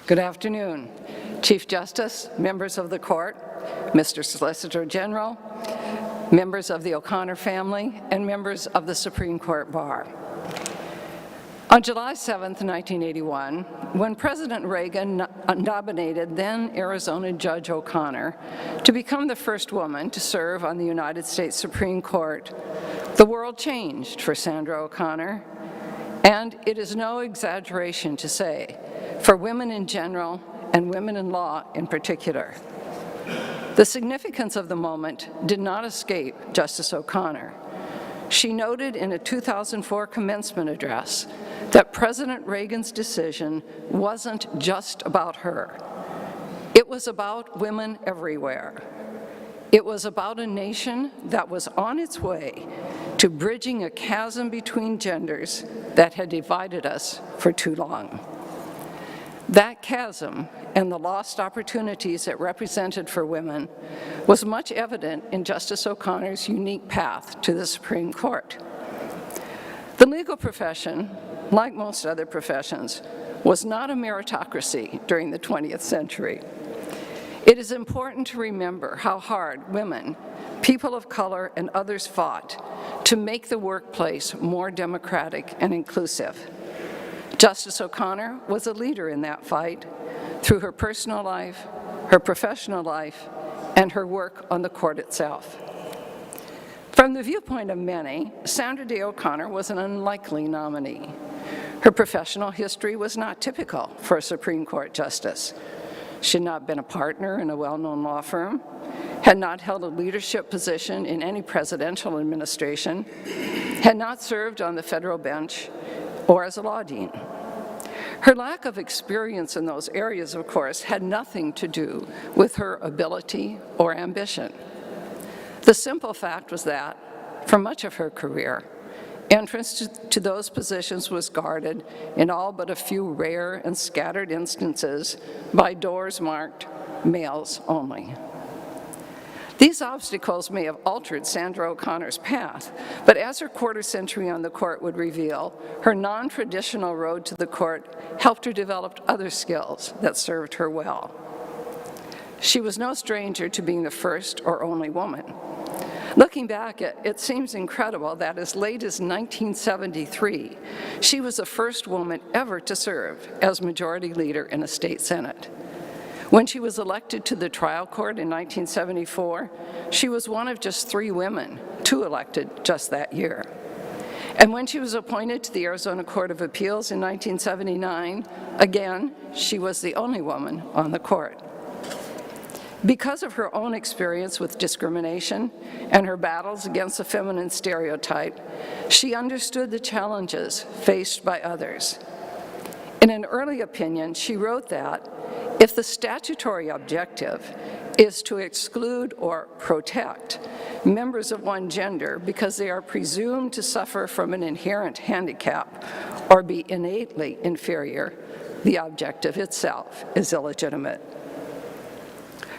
Good afternoon, Chief Justice, members of the court, Mr. Solicitor General, members of the O'Connor family, and members of the Supreme Court Bar. On July 7, 1981, when President Reagan nominated then Arizona Judge O'Connor to become the first woman to serve on the United States Supreme Court, the world changed for Sandra O'Connor, and it is no exaggeration to say, for women in general and women in law in particular. The significance of the moment did not escape Justice O'Connor. She noted in a 2004 commencement address that President Reagan's decision wasn't just about her. It was about women everywhere. It was about a nation that was on its way to bridging a chasm between genders that had divided us for too long. That chasm and the lost opportunities it represented for women was much evident in Justice O'Connor's unique path to the Supreme Court. The legal profession, like most other professions, was not a meritocracy during the 20th century. It is important to remember how hard women, people of color, and others fought to make the workplace more democratic and inclusive. Justice O'Connor was a leader in that fight through her personal life, her professional life, and her work on the court itself. From the viewpoint of many, Sandra Day O'Connor was an unlikely nominee. Her professional history was not typical for a Supreme Court justice. She had not been a partner in a well-known law firm, had not held a leadership position in any presidential administration, had not served on the federal bench, or as a law dean. Her lack of experience in those areas, of course, had nothing to do with her ability or ambition. The simple fact was that, for much of her career, entrance to those positions was guarded, in all but a few rare and scattered instances, by doors marked males only. These obstacles may have altered Sandra O'Connor's path, but as her quarter century on the court would reveal, her non-traditional road to the court helped her develop other skills that served her well. She was no stranger to being the first or only woman. Looking back, it seems incredible that as late as 1973, she was the first woman ever to serve as majority leader in a state senate. When she was elected to the trial court in 1974, she was one of just 3 women, 2 elected just that year. And when she was appointed to the Arizona Court of Appeals in 1979, again, she was the only woman on the court. Because of her own experience with discrimination and her battles against the feminine stereotype, she understood the challenges faced by others. In an early opinion, she wrote that if the statutory objective is to exclude or protect members of one gender because they are presumed to suffer from an inherent handicap or be innately inferior, the objective itself is illegitimate.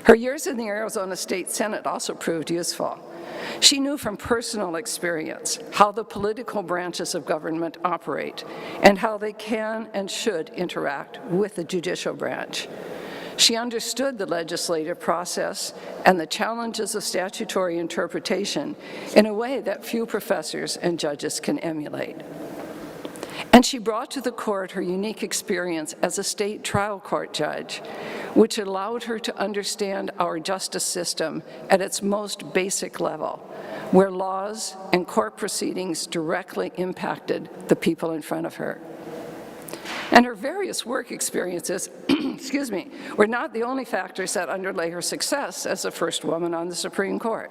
Her years in the Arizona State Senate also proved useful. She knew from personal experience how the political branches of government operate and how they can and should interact with the judicial branch. She understood the legislative process and the challenges of statutory interpretation in a way that few professors and judges can emulate. And she brought to the court her unique experience as a state trial court judge, which allowed her to understand our justice system at its most basic level, where laws and court proceedings directly impacted the people in front of her. And her various work experiences were not the only factors that underlay her success as the first woman on the Supreme Court.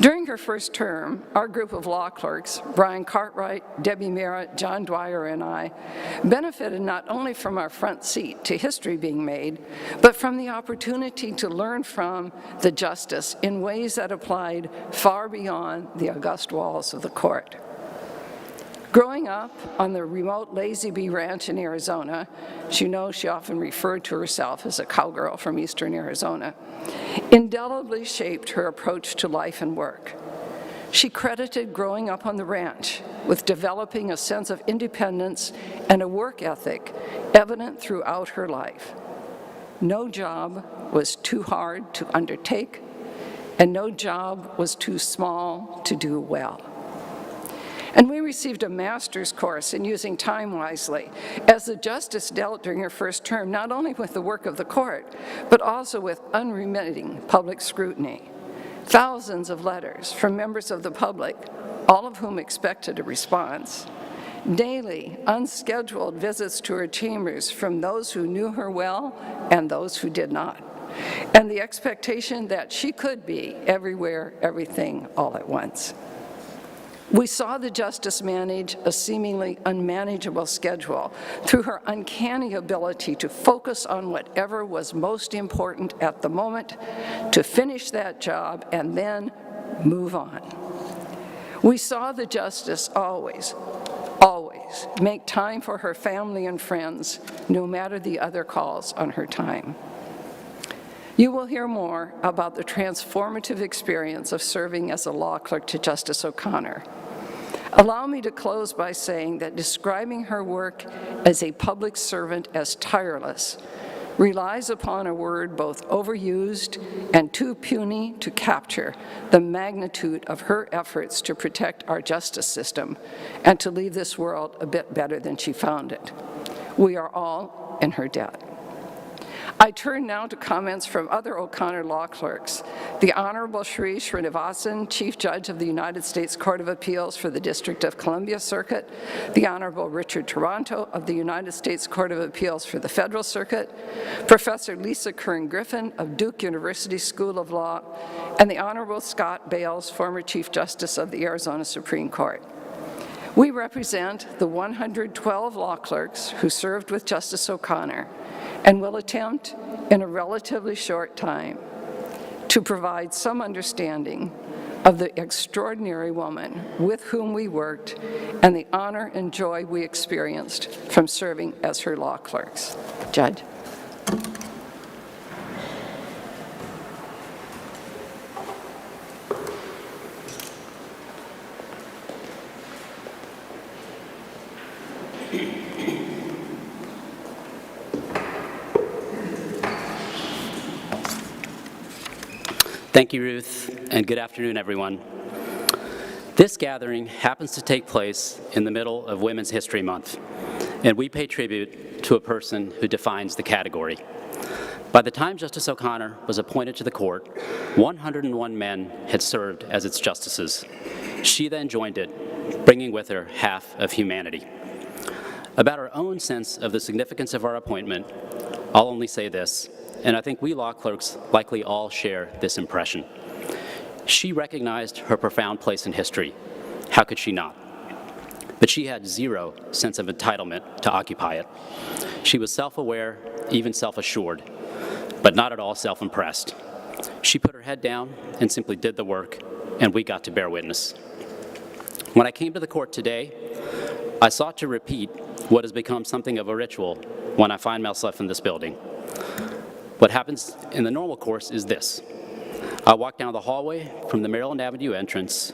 During her first term, our group of law clerks, Brian Cartwright, Debbie Merritt, John Dwyer, and I, benefited not only from our front seat to history being made, but from the opportunity to learn from the justice in ways that applied far beyond the august walls of the court. Growing up on the remote Lazy Bee Ranch in Arizona, as you know, she often referred to herself as a cowgirl from eastern Arizona, indelibly shaped her approach to life and work. She credited growing up on the ranch with developing a sense of independence and a work ethic evident throughout her life. No job was too hard to undertake, and no job was too small to do well. And we received a master's course in using time wisely, as the justice dealt during her first term not only with the work of the court, but also with unremitting public scrutiny. Thousands of letters from members of the public, all of whom expected a response. Daily, unscheduled visits to her chambers from those who knew her well and those who did not. And the expectation that she could be everywhere, everything, all at once. We saw the justice manage a seemingly unmanageable schedule through her uncanny ability to focus on whatever was most important at the moment, to finish that job, and then move on. We saw the justice always make time for her family and friends, no matter the other calls on her time. You will hear more about the transformative experience of serving as a law clerk to Justice O'Connor. Allow me to close by saying that describing her work as a public servant as tireless relies upon a word both overused and too puny to capture the magnitude of her efforts to protect our justice system and to leave this world a bit better than she found it. We are all in her debt. I turn now to comments from other O'Connor law clerks. The Honorable Shri Srinivasan, Chief Judge of the United States Court of Appeals for the District of Columbia Circuit, the Honorable Richard Toronto of the United States Court of Appeals for the Federal Circuit, Professor Lisa Kern-Griffin of Duke University School of Law, and the Honorable Scott Bales, former Chief Justice of the Arizona Supreme Court. We represent the 112 law clerks who served with Justice O'Connor and will attempt, in a relatively short time, to provide some understanding of the extraordinary woman with whom we worked and the honor and joy we experienced from serving as her law clerks. Judge. Thank you, Ruth, and good afternoon, everyone. This gathering happens to take place in the middle of Women's History Month, and we pay tribute to a person who defines the category. By the time Justice O'Connor was appointed to the court, 101 men had served as its justices. She then joined it, bringing with her half of humanity. About our own sense of the significance of our appointment, I'll only say this, and I think we law clerks likely all share this impression. She recognized her profound place in history. How could she not? But she had zero sense of entitlement to occupy it. She was self-aware, even self-assured, but not at all self-impressed. She put her head down and simply did the work, and we got to bear witness. When I came to the court today, I sought to repeat what has become something of a ritual when I find myself in this building. What happens in the normal course is this. I walk down the hallway from the Maryland Avenue entrance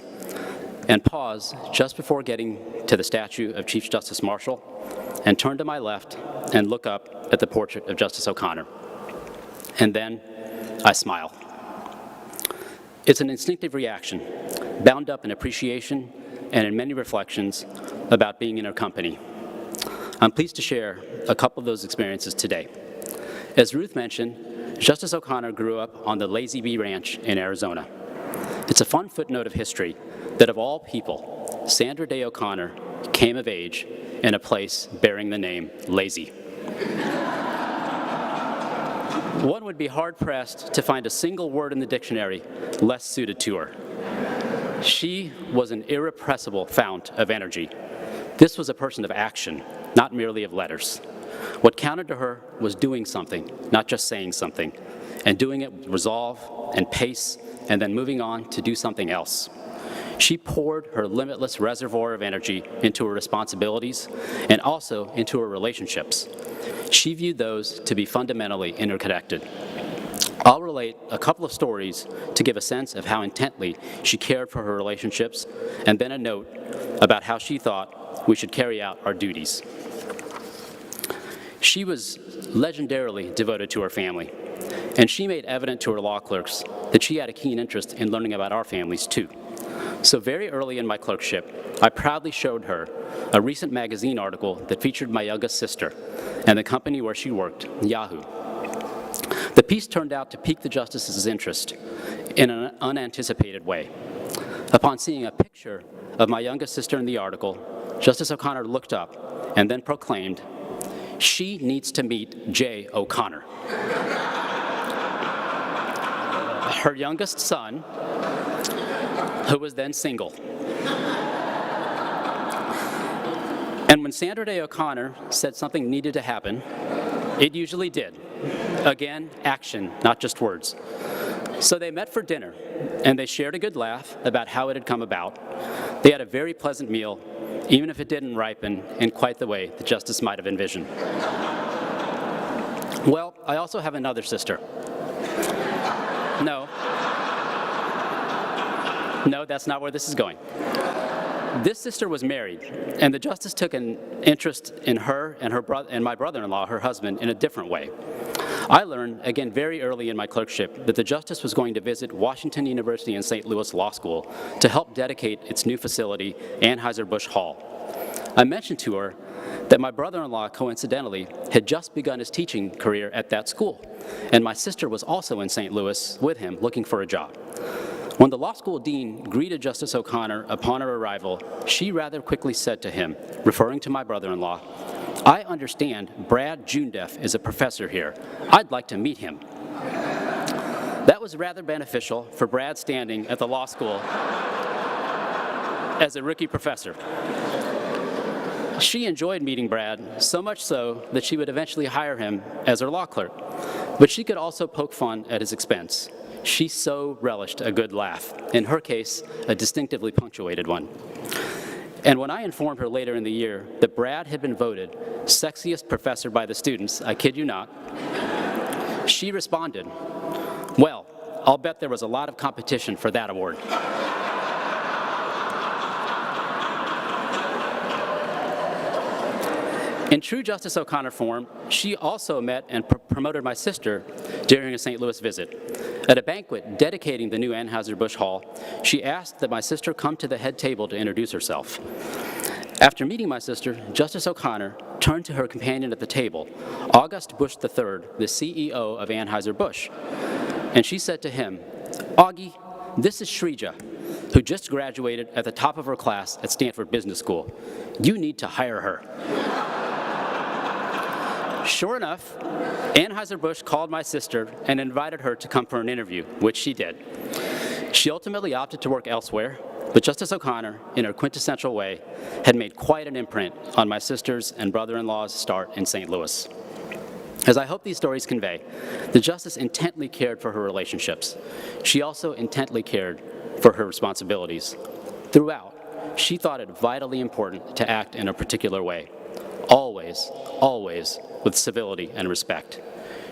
and pause just before getting to the statue of Chief Justice Marshall and turn to my left and look up at the portrait of Justice O'Connor. And then I smile. It's an instinctive reaction, bound up in appreciation and in many reflections about being in her company. I'm pleased to share a couple of those experiences today. As Ruth mentioned, Justice O'Connor grew up on the Lazy Bee Ranch in Arizona. It's a fun footnote of history that of all people, Sandra Day O'Connor came of age in a place bearing the name Lazy. One would be hard-pressed to find a single word in the dictionary less suited to her. She was an irrepressible fount of energy. This was a person of action, not merely of letters. What counted to her was doing something, not just saying something, and doing it with resolve and pace, and then moving on to do something else. She poured her limitless reservoir of energy into her responsibilities and also into her relationships. She viewed those to be fundamentally interconnected. I'll relate a couple of stories to give a sense of how intently she cared for her relationships, and then a note about how she thought we should carry out our duties. She was legendarily devoted to her family, and she made evident to her law clerks that she had a keen interest in learning about our families too. So very early in my clerkship, I proudly showed her a recent magazine article that featured my youngest sister and the company where she worked, Yahoo. The piece turned out to pique the justice's interest in an unanticipated way. Upon seeing a picture of my youngest sister in the article, Justice O'Connor looked up and then proclaimed, "She needs to meet Jay O'Connor." Her youngest son, who was then single. And when Sandra Day O'Connor said something needed to happen, it usually did. Again, action, not just words. So they met for dinner, and they shared a good laugh about how it had come about. They had a very pleasant meal, even if it didn't ripen in quite the way the justice might have envisioned. Well, I also have another sister. No, that's not where this is going. This sister was married, and the justice took an interest in her and my brother-in-law, her husband, in a different way. I learned, again very early in my clerkship, that the justice was going to visit Washington University and St. Louis Law School to help dedicate its new facility, Anheuser-Busch Hall. I mentioned to her that my brother-in-law, coincidentally, had just begun his teaching career at that school, and my sister was also in St. Louis with him looking for a job. When the law school dean greeted Justice O'Connor upon her arrival, she rather quickly said to him, referring to my brother-in-law, "I understand Brad Junedef is a professor here. I'd like to meet him." That was rather beneficial for Brad standing at the law school as a rookie professor. She enjoyed meeting Brad, so much so that she would eventually hire him as her law clerk. But she could also poke fun at his expense. She so relished a good laugh, in her case, a distinctively punctuated one. And when I informed her later in the year that Brad had been voted sexiest professor by the students, I kid you not, she responded, "Well, I'll bet there was a lot of competition for that award." In true Justice O'Connor form, she also met and promoted my sister during a St. Louis visit. At a banquet dedicating the new Anheuser-Busch Hall, she asked that my sister come to the head table to introduce herself. After meeting my sister, Justice O'Connor turned to her companion at the table, August Busch III, the CEO of Anheuser-Busch, and she said to him, "Augie, this is Shrija, who just graduated at the top of her class at Stanford Business School. You need to hire her." Sure enough, Anheuser-Busch called my sister and invited her to come for an interview, which she did. She ultimately opted to work elsewhere, but Justice O'Connor, in her quintessential way, had made quite an imprint on my sister's and brother-in-law's start in St. Louis. As I hope these stories convey, the justice intently cared for her relationships. She also intently cared for her responsibilities. Throughout, she thought it vitally important to act in a particular way. Always, always with civility and respect.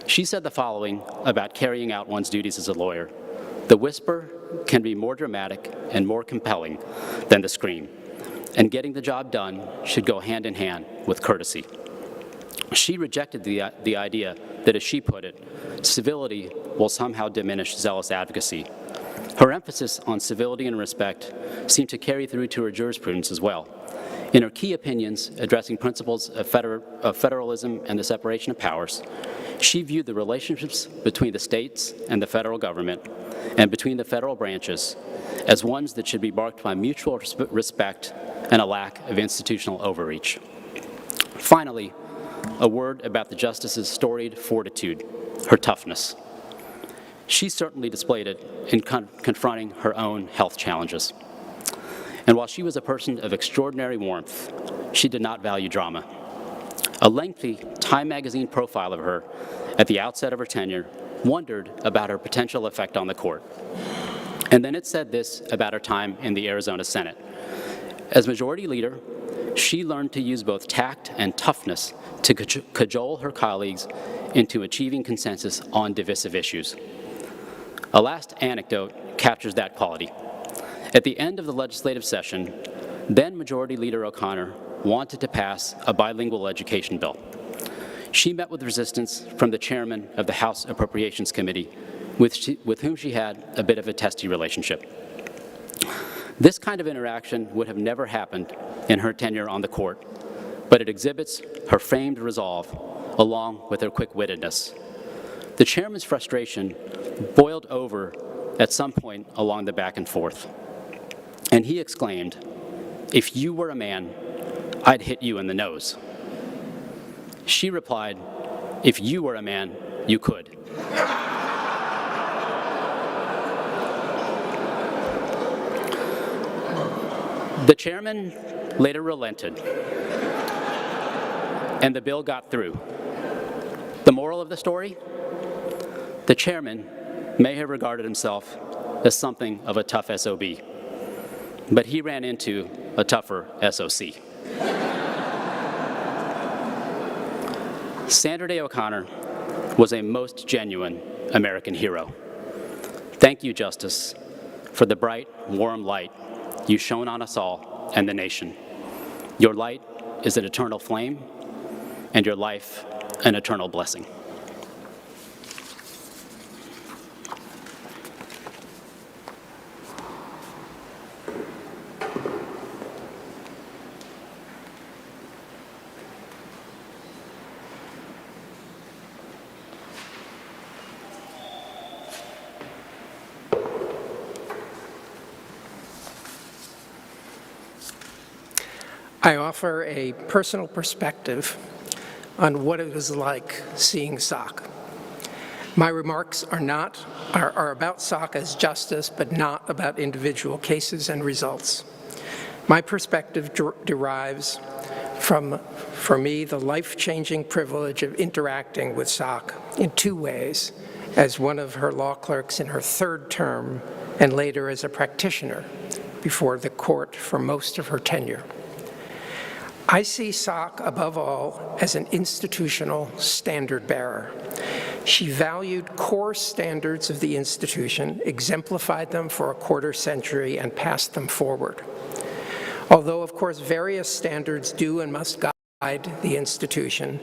She said the following about carrying out one's duties as a lawyer: "The whisper can be more dramatic and more compelling than the scream, and getting the job done should go hand in hand with courtesy." She rejected the idea that, as she put it, civility will somehow diminish zealous advocacy. Her emphasis on civility and respect seemed to carry through to her jurisprudence as well. In her key opinions addressing principles of federalism and the separation of powers, she viewed the relationships between the states and the federal government and between the federal branches as ones that should be marked by mutual respect and a lack of institutional overreach. Finally, a word about the justice's storied fortitude, her toughness. She certainly displayed it in confronting her own health challenges. And while she was a person of extraordinary warmth, she did not value drama. A lengthy Time magazine profile of her at the outset of her tenure wondered about her potential effect on the court. And then it said this about her time in the Arizona Senate. As Majority Leader, she learned to use both tact and toughness to cajole her colleagues into achieving consensus on divisive issues. A last anecdote captures that quality. At the end of the legislative session, then Majority Leader O'Connor wanted to pass a bilingual education bill. She met with resistance from the chairman of the House Appropriations Committee, with whom she had a bit of a testy relationship. This kind of interaction would have never happened in her tenure on the court, but it exhibits her famed resolve along with her quick-wittedness. The chairman's frustration boiled over at some point along the back and forth, and he exclaimed, "If you were a man, I'd hit you in the nose." She replied, "If you were a man, you could." The chairman later relented, and the bill got through. The moral of the story? The chairman may have regarded himself as something of a tough SOB, but he ran into a tougher SOC. Sandra Day O'Connor was a most genuine American hero. Thank you, Justice, for the bright, warm light you shone on us all and the nation. Your light is an eternal flame, and your life an eternal blessing. I offer a personal perspective on what it was like seeing SOC. My remarks are about SOC as justice, but not about individual cases and results. My perspective derives from, for me, the life-changing privilege of interacting with SOC in two ways, as one of her law clerks in her third term, and later as a practitioner before the court for most of her tenure. I see SOC, above all, as an institutional standard bearer. She valued core standards of the institution, exemplified them for a quarter century, and passed them forward. Although, of course, various standards do and must guide the institution,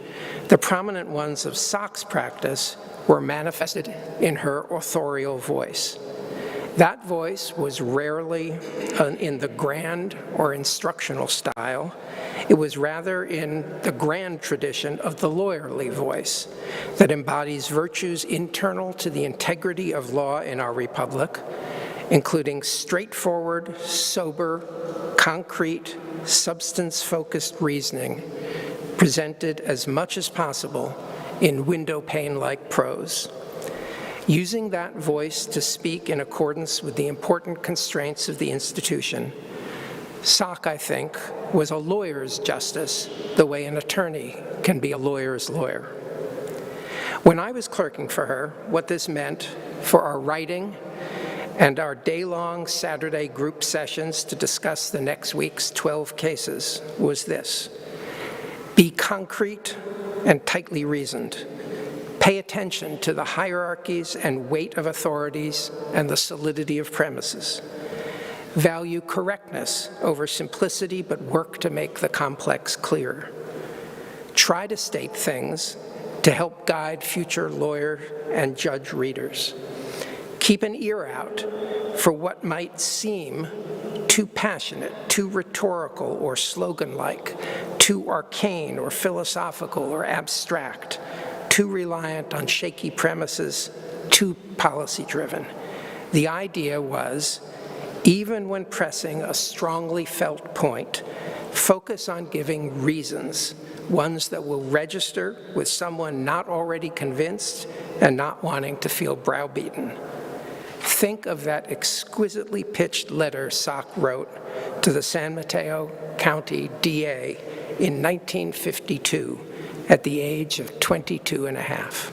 the prominent ones of SOC's practice were manifested in her authorial voice. That voice was rarely in the grand or instructional style. It was rather in the grand tradition of the lawyerly voice that embodies virtues internal to the integrity of law in our republic, including straightforward, sober, concrete, substance-focused reasoning, presented as much as possible in window-pane-like prose. Using that voice to speak in accordance with the important constraints of the institution, SOC, I think, was a lawyer's justice, the way an attorney can be a lawyer's lawyer. When I was clerking for her, what this meant for our writing and our day-long Saturday group sessions to discuss the next week's 12 cases was this: be concrete and tightly reasoned. Pay attention to the hierarchies and weight of authorities and the solidity of premises. Value correctness over simplicity, but work to make the complex clear. Try to state things to help guide future lawyer and judge readers. Keep an ear out for what might seem too passionate, too rhetorical or slogan-like, too arcane or philosophical or abstract, too reliant on shaky premises, too policy-driven. The idea was, even when pressing a strongly felt point, focus on giving reasons, ones that will register with someone not already convinced and not wanting to feel browbeaten. Think of that exquisitely pitched letter Sock wrote to the San Mateo County DA in 1952 at the age of 22 and a half.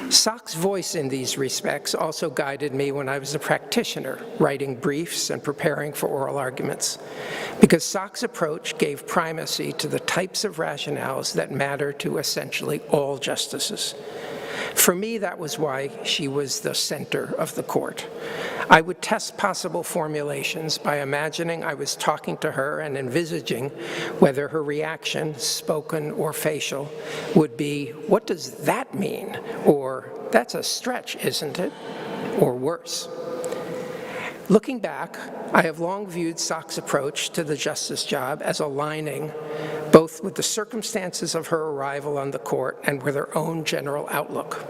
Sock's voice in these respects also guided me when I was a practitioner, writing briefs and preparing for oral arguments, because Sock's approach gave primacy to the types of rationales that matter to essentially all justices. For me, that was why she was the center of the court. I would test possible formulations by imagining I was talking to her and envisaging whether her reaction, spoken or facial, would be, "What does that mean?" or "That's a stretch, isn't it?" or worse. Looking back, I have long viewed Sock's approach to the justice job as aligning both with the circumstances of her arrival on the court and with her own general outlook.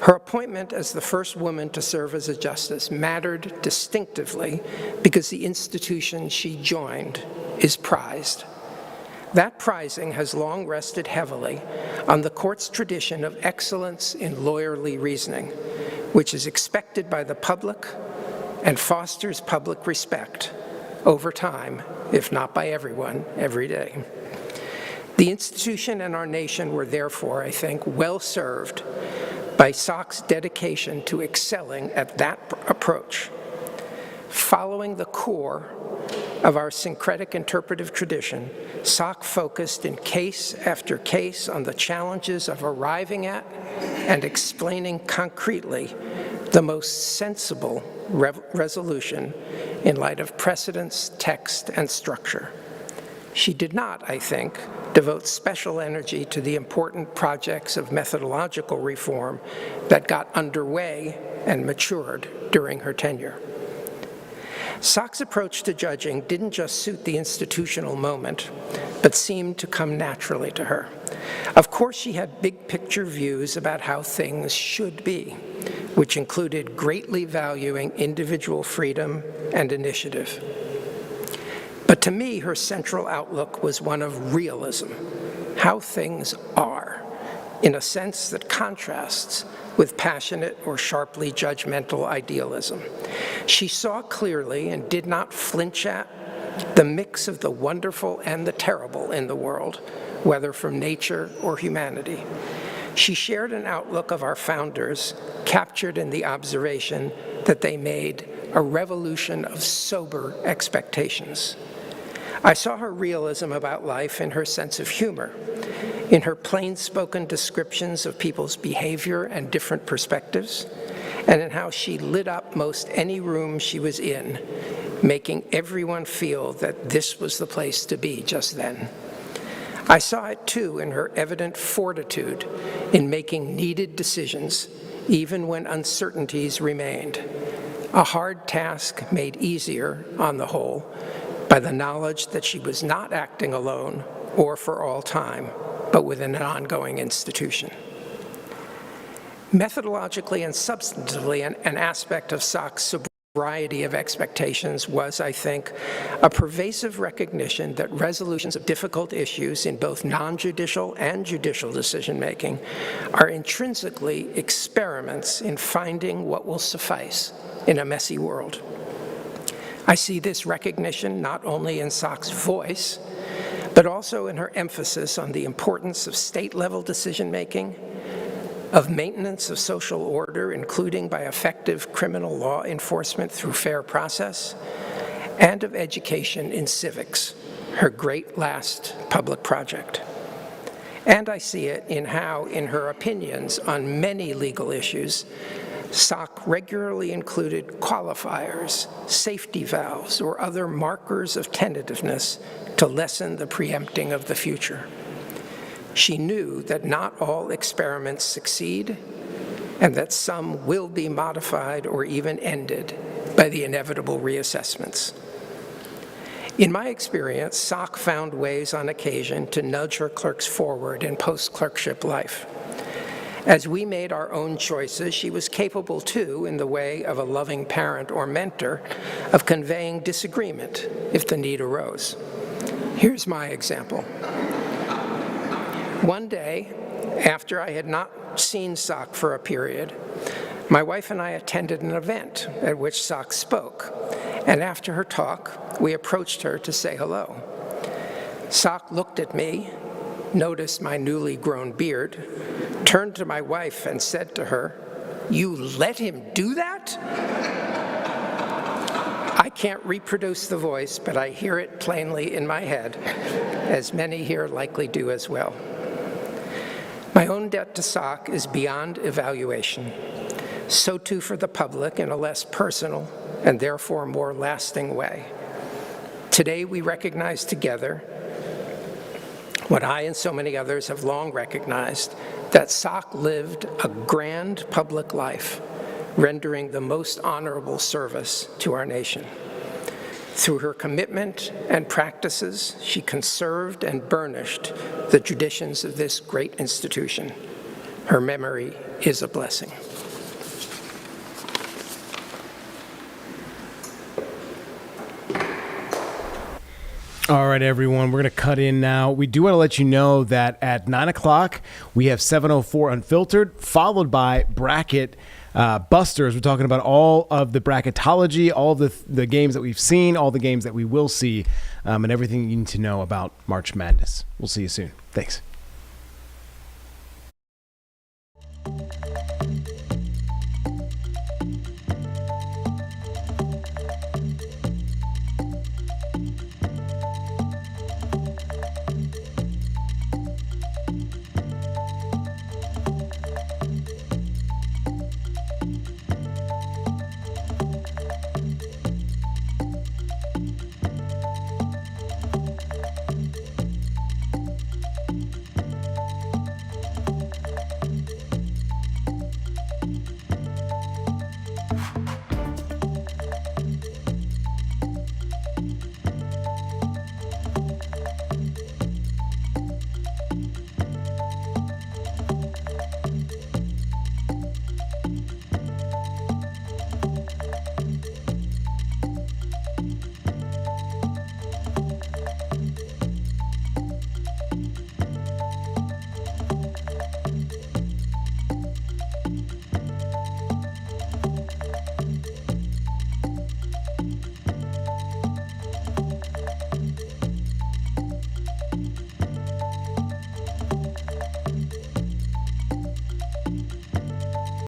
Her appointment as the first woman to serve as a justice mattered distinctively because the institution she joined is prized. That prizing has long rested heavily on the court's tradition of excellence in lawyerly reasoning, which is expected by the public and fosters public respect over time, if not by everyone, every day. The institution and our nation were therefore, I think, well served by Sock's dedication to excelling at that approach. Following the core of our syncretic interpretive tradition, Sock focused in case after case on the challenges of arriving at and explaining concretely the most sensible resolution in light of precedents, text, and structure. She did not, I think, devote special energy to the important projects of methodological reform that got underway and matured during her tenure. Sock's approach to judging didn't just suit the institutional moment, but seemed to come naturally to her. Of course, she had big-picture views about how things should be, which included greatly valuing individual freedom and initiative. But to me, her central outlook was one of realism, how things are, in a sense that contrasts with passionate or sharply judgmental idealism. She saw clearly and did not flinch at the mix of the wonderful and the terrible in the world, whether from nature or humanity. She shared an outlook of our founders, captured in the observation that they made a revolution of sober expectations. I saw her realism about life in her sense of humor, in her plain-spoken descriptions of people's behavior and different perspectives, and in how she lit up most any room she was in, making everyone feel that this was the place to be just then. I saw it, too, in her evident fortitude in making needed decisions, even when uncertainties remained, a hard task made easier, on the whole, by the knowledge that she was not acting alone or for all time, but within an ongoing institution. Methodologically and substantively, an aspect of Sock's sobriety of expectations was, I think, a pervasive recognition that resolutions of difficult issues in both non-judicial and judicial decision-making are intrinsically experiments in finding what will suffice in a messy world. I see this recognition not only in Sock's voice, but also in her emphasis on the importance of state-level decision-making, of maintenance of social order, including by effective criminal law enforcement through fair process, and of education in civics, her great last public project. And I see it in how, in her opinions on many legal issues, Sock regularly included qualifiers, safety valves, or other markers of tentativeness to lessen the preempting of the future. She knew that not all experiments succeed, and that some will be modified or even ended by the inevitable reassessments. In my experience, Sock found ways on occasion to nudge her clerks forward in post-clerkship life. As we made our own choices, she was capable, too, in the way of a loving parent or mentor, of conveying disagreement if the need arose. Here's my example. One day, after I had not seen Sock for a period, My wife and I attended an event at which Sock spoke, and after her talk, we approached her to say hello. Sock looked at me, noticed my newly grown beard, turned to my wife and said to her, "You let him do that?" I can't reproduce the voice, but I hear it plainly in my head, as many here likely do as well. My own debt to Sock is beyond evaluation. So too for the public in a less personal and therefore more lasting way. Today we recognize together what I and so many others have long recognized, that Sock lived a grand public life, rendering the most honorable service to our nation. Through her commitment and practices, she conserved and burnished the traditions of this great institution. Her memory is a blessing. All right, everyone, we're going to cut in now. We do want to let you know that at 9 o'clock, we have 704 Unfiltered, followed by Bracket Busters. We're talking about all of the bracketology, all of the games that we've seen, all the games that we will see, and everything you need to know about March Madness. We'll see you soon. Thanks.